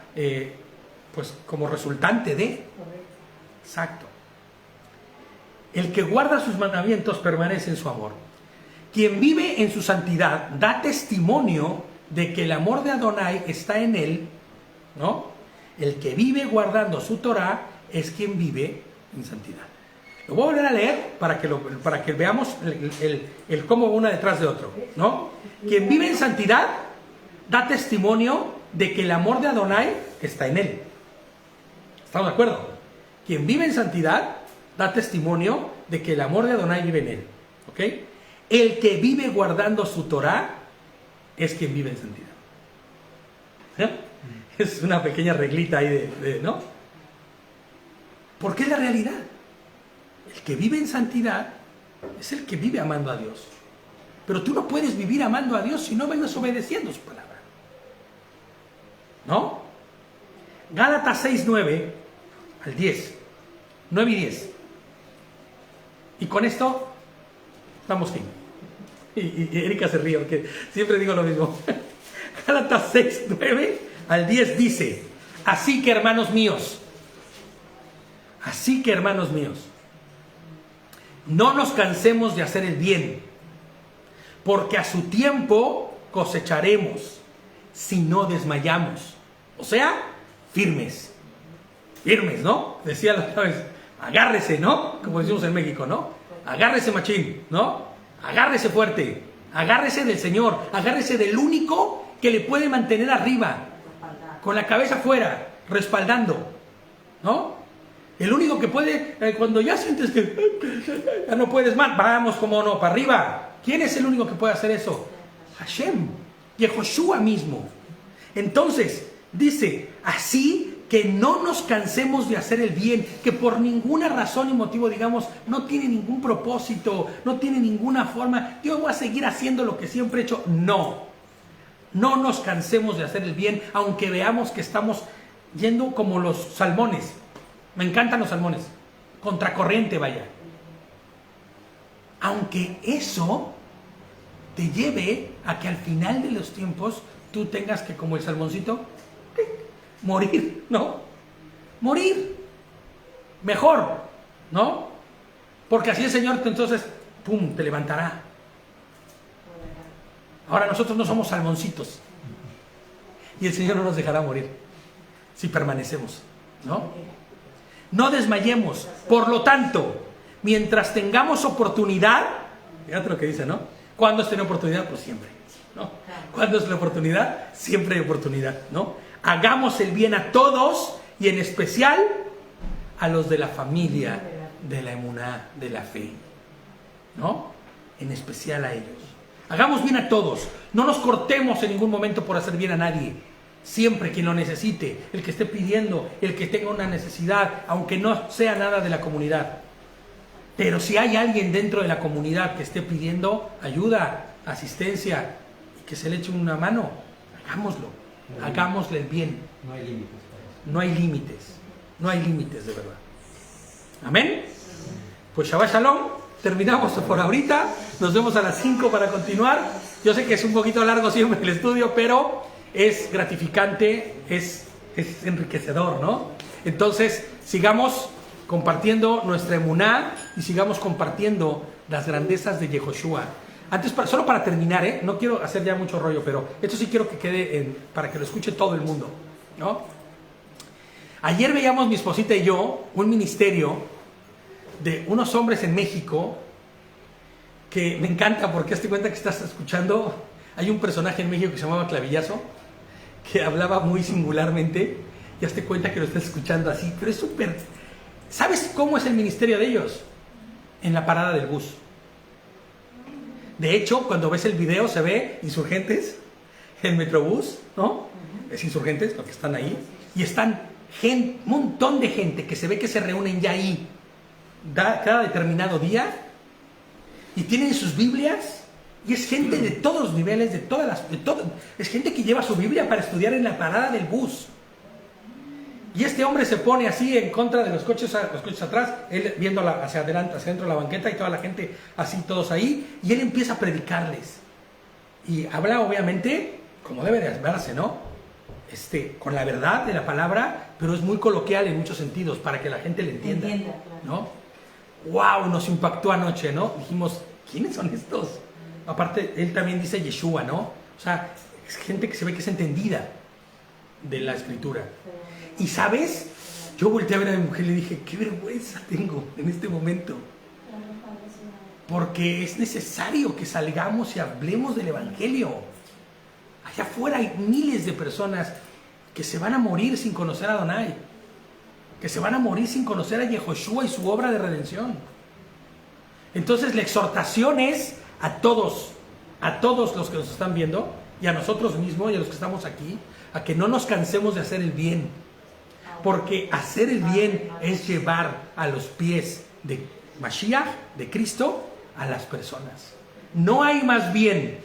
pues como resultante de... Exacto. El que guarda sus mandamientos permanece en su amor. Quien vive en su santidad da testimonio de que el amor de Adonai está en él, ¿no? El que vive guardando su Torah es quien vive en santidad. Lo voy a volver a leer para que veamos el cómo una detrás de otro, ¿no? Quien vive en santidad da testimonio de que el amor de Adonai está en él. ¿Estamos de acuerdo? Quien vive en santidad da testimonio de que el amor de Adonai vive en él. ¿Ok? El que vive guardando su Torah es quien vive en santidad. ¿Eh? Es una pequeña reglita ahí ¿no? Porque es la realidad. El que vive en santidad es el que vive amando a Dios. Pero tú no puedes vivir amando a Dios si no vienes obedeciendo su palabra. ¿No? Gálatas 6, 9 al 10. 9 y 10. Y con esto estamos fin. Y Erika se ríe porque siempre digo lo mismo. Gálatas 6, 9 al 10 dice: así que hermanos míos, no nos cansemos de hacer el bien, porque a su tiempo cosecharemos si no desmayamos. O sea, firmes, ¿no? Decía la otra vez, agárrese, ¿no? Como decimos en México, ¿no? Agárrese machín, ¿no? Agárrese fuerte, agárrese del Señor, agárrese del único que le puede mantener arriba, con la cabeza afuera, respaldando, ¿no? El único que puede, cuando ya sientes que ya no puedes más, vamos, como no, para arriba. ¿Quién es el único que puede hacer eso? Hashem, Yehoshua mismo. Entonces, dice, así que no nos cansemos de hacer el bien, que por ninguna razón y motivo, digamos, no tiene ningún propósito, no tiene ninguna forma, yo voy a seguir haciendo lo que siempre he hecho. No nos cansemos de hacer el bien, aunque veamos que estamos yendo como los salmones. Me encantan los salmones, contracorriente, vaya. Aunque eso te lleve a que al final de los tiempos tú tengas que, como el salmoncito, morir, ¿no? Morir. Mejor, ¿no? Porque así el Señor entonces, ¡pum!, te levantará. Ahora nosotros no somos salmoncitos. Y el Señor no nos dejará morir si permanecemos, ¿no? No desmayemos. Por lo tanto, mientras tengamos oportunidad, fíjate lo que dice, ¿no? ¿Cuándo es tener oportunidad? Pues siempre, ¿no? ¿Cuándo es la oportunidad? Siempre hay oportunidad, ¿no? Hagamos el bien a todos y en especial a los de la familia de la emuná, de la fe, ¿no? En especial a ellos. Hagamos bien a todos. No nos cortemos en ningún momento por hacer bien a nadie. Siempre quien lo necesite, el que esté pidiendo, el que tenga una necesidad, aunque no sea nada de la comunidad. Pero si hay alguien dentro de la comunidad que esté pidiendo ayuda, asistencia, y que se le eche una mano, hagámoslo. Hagámosle el bien. No hay límites. No hay límites. No hay límites, de verdad. ¿Amén? Pues Shabbat Shalom. Terminamos por ahorita. Nos vemos a las 5 para continuar. Yo sé que es un poquito largo siempre el estudio, pero es gratificante, es enriquecedor, ¿no? Entonces, sigamos compartiendo nuestra emuná y sigamos compartiendo las grandezas de Yehoshua. Antes, solo para terminar, no quiero hacer ya mucho rollo, pero esto sí quiero que quede para que lo escuche todo el mundo, ¿no? Ayer veíamos mi esposita y yo un ministerio de unos hombres en México que me encanta porque hazte cuenta que estás escuchando. Hay un personaje en México que se llamaba Clavillazo, que hablaba muy singularmente, y hazte cuenta que lo estás escuchando así, pero es súper... ¿Sabes cómo es el ministerio de ellos? En la parada del bus. De hecho, cuando ves el video se ve Insurgentes, el Metrobús, ¿no? Es Insurgentes, los que están ahí, y están un montón de gente que se ve que se reúnen ya ahí cada determinado día y tienen sus Biblias, y es gente de todos los niveles, es gente que lleva su Biblia para estudiar en la parada del bus. Y este hombre se pone así en contra de los coches atrás, él viendo hacia adelante, hacia dentro de la banqueta, y toda la gente así, todos ahí, y él empieza a predicarles. Y habla obviamente como debe de verse, ¿no? Con la verdad de la palabra, pero es muy coloquial en muchos sentidos, para que la gente le entienda, ¿no? ¡Wow! Nos impactó anoche, ¿no? Dijimos, ¿quiénes son estos? Aparte, él también dice Yeshua, ¿no? O sea, es gente que se ve que es entendida de la escritura. Y ¿sabes? Yo volteé a ver a mi mujer y le dije, qué vergüenza tengo en este momento. Porque es necesario que salgamos y hablemos del Evangelio. Allá afuera hay miles de personas que se van a morir sin conocer a Adonai, que se van a morir sin conocer a Yehoshua y su obra de redención. Entonces la exhortación es a todos los que nos están viendo, y a nosotros mismos y a los que estamos aquí, a que no nos cansemos de hacer el bien, porque hacer el bien es llevar a los pies de Mashiach, de Cristo, a las personas. No hay más bien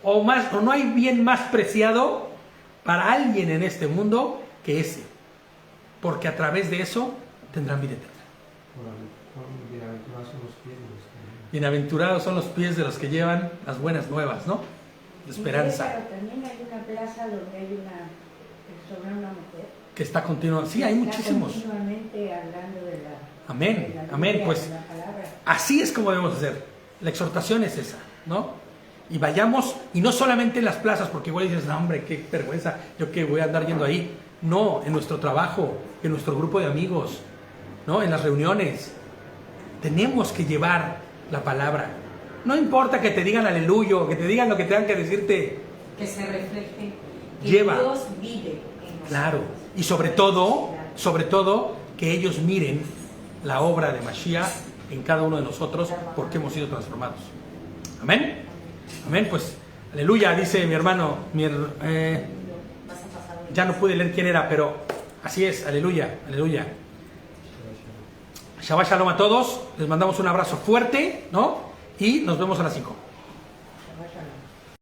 o no hay bien más preciado para alguien en este mundo que ese, porque a través de eso tendrán vida eterna. Bienaventurados son los pies de los que llevan las buenas nuevas, ¿no? De esperanza. Pero también hay una plaza donde hay sobre una mujer Que está continuando. Sí, hay muchísimos. Continuamente hablando de la... Amén, de la amén. Biblia, Pues de la palabra. así es como debemos hacer. La exhortación es esa, ¿no? Y vayamos, y no solamente en las plazas, porque igual dices, no, hombre, qué vergüenza, yo que voy a andar yendo ahí. No, en nuestro trabajo, en nuestro grupo de amigos, ¿no? En las reuniones. Tenemos que llevar la palabra. No importa que te digan aleluya, que te digan lo que tengan que decirte. Que se refleje que Lleva. Dios vive en nosotros. Claro. Y sobre todo, que ellos miren la obra de Mashiach en cada uno de nosotros, porque hemos sido transformados. Amén. Amén. Pues, aleluya, dice mi hermano. Ya no pude leer quién era, pero así es. Aleluya, aleluya. Shabbat Shalom a todos. Les mandamos un abrazo fuerte, ¿no? Y nos vemos a las 5.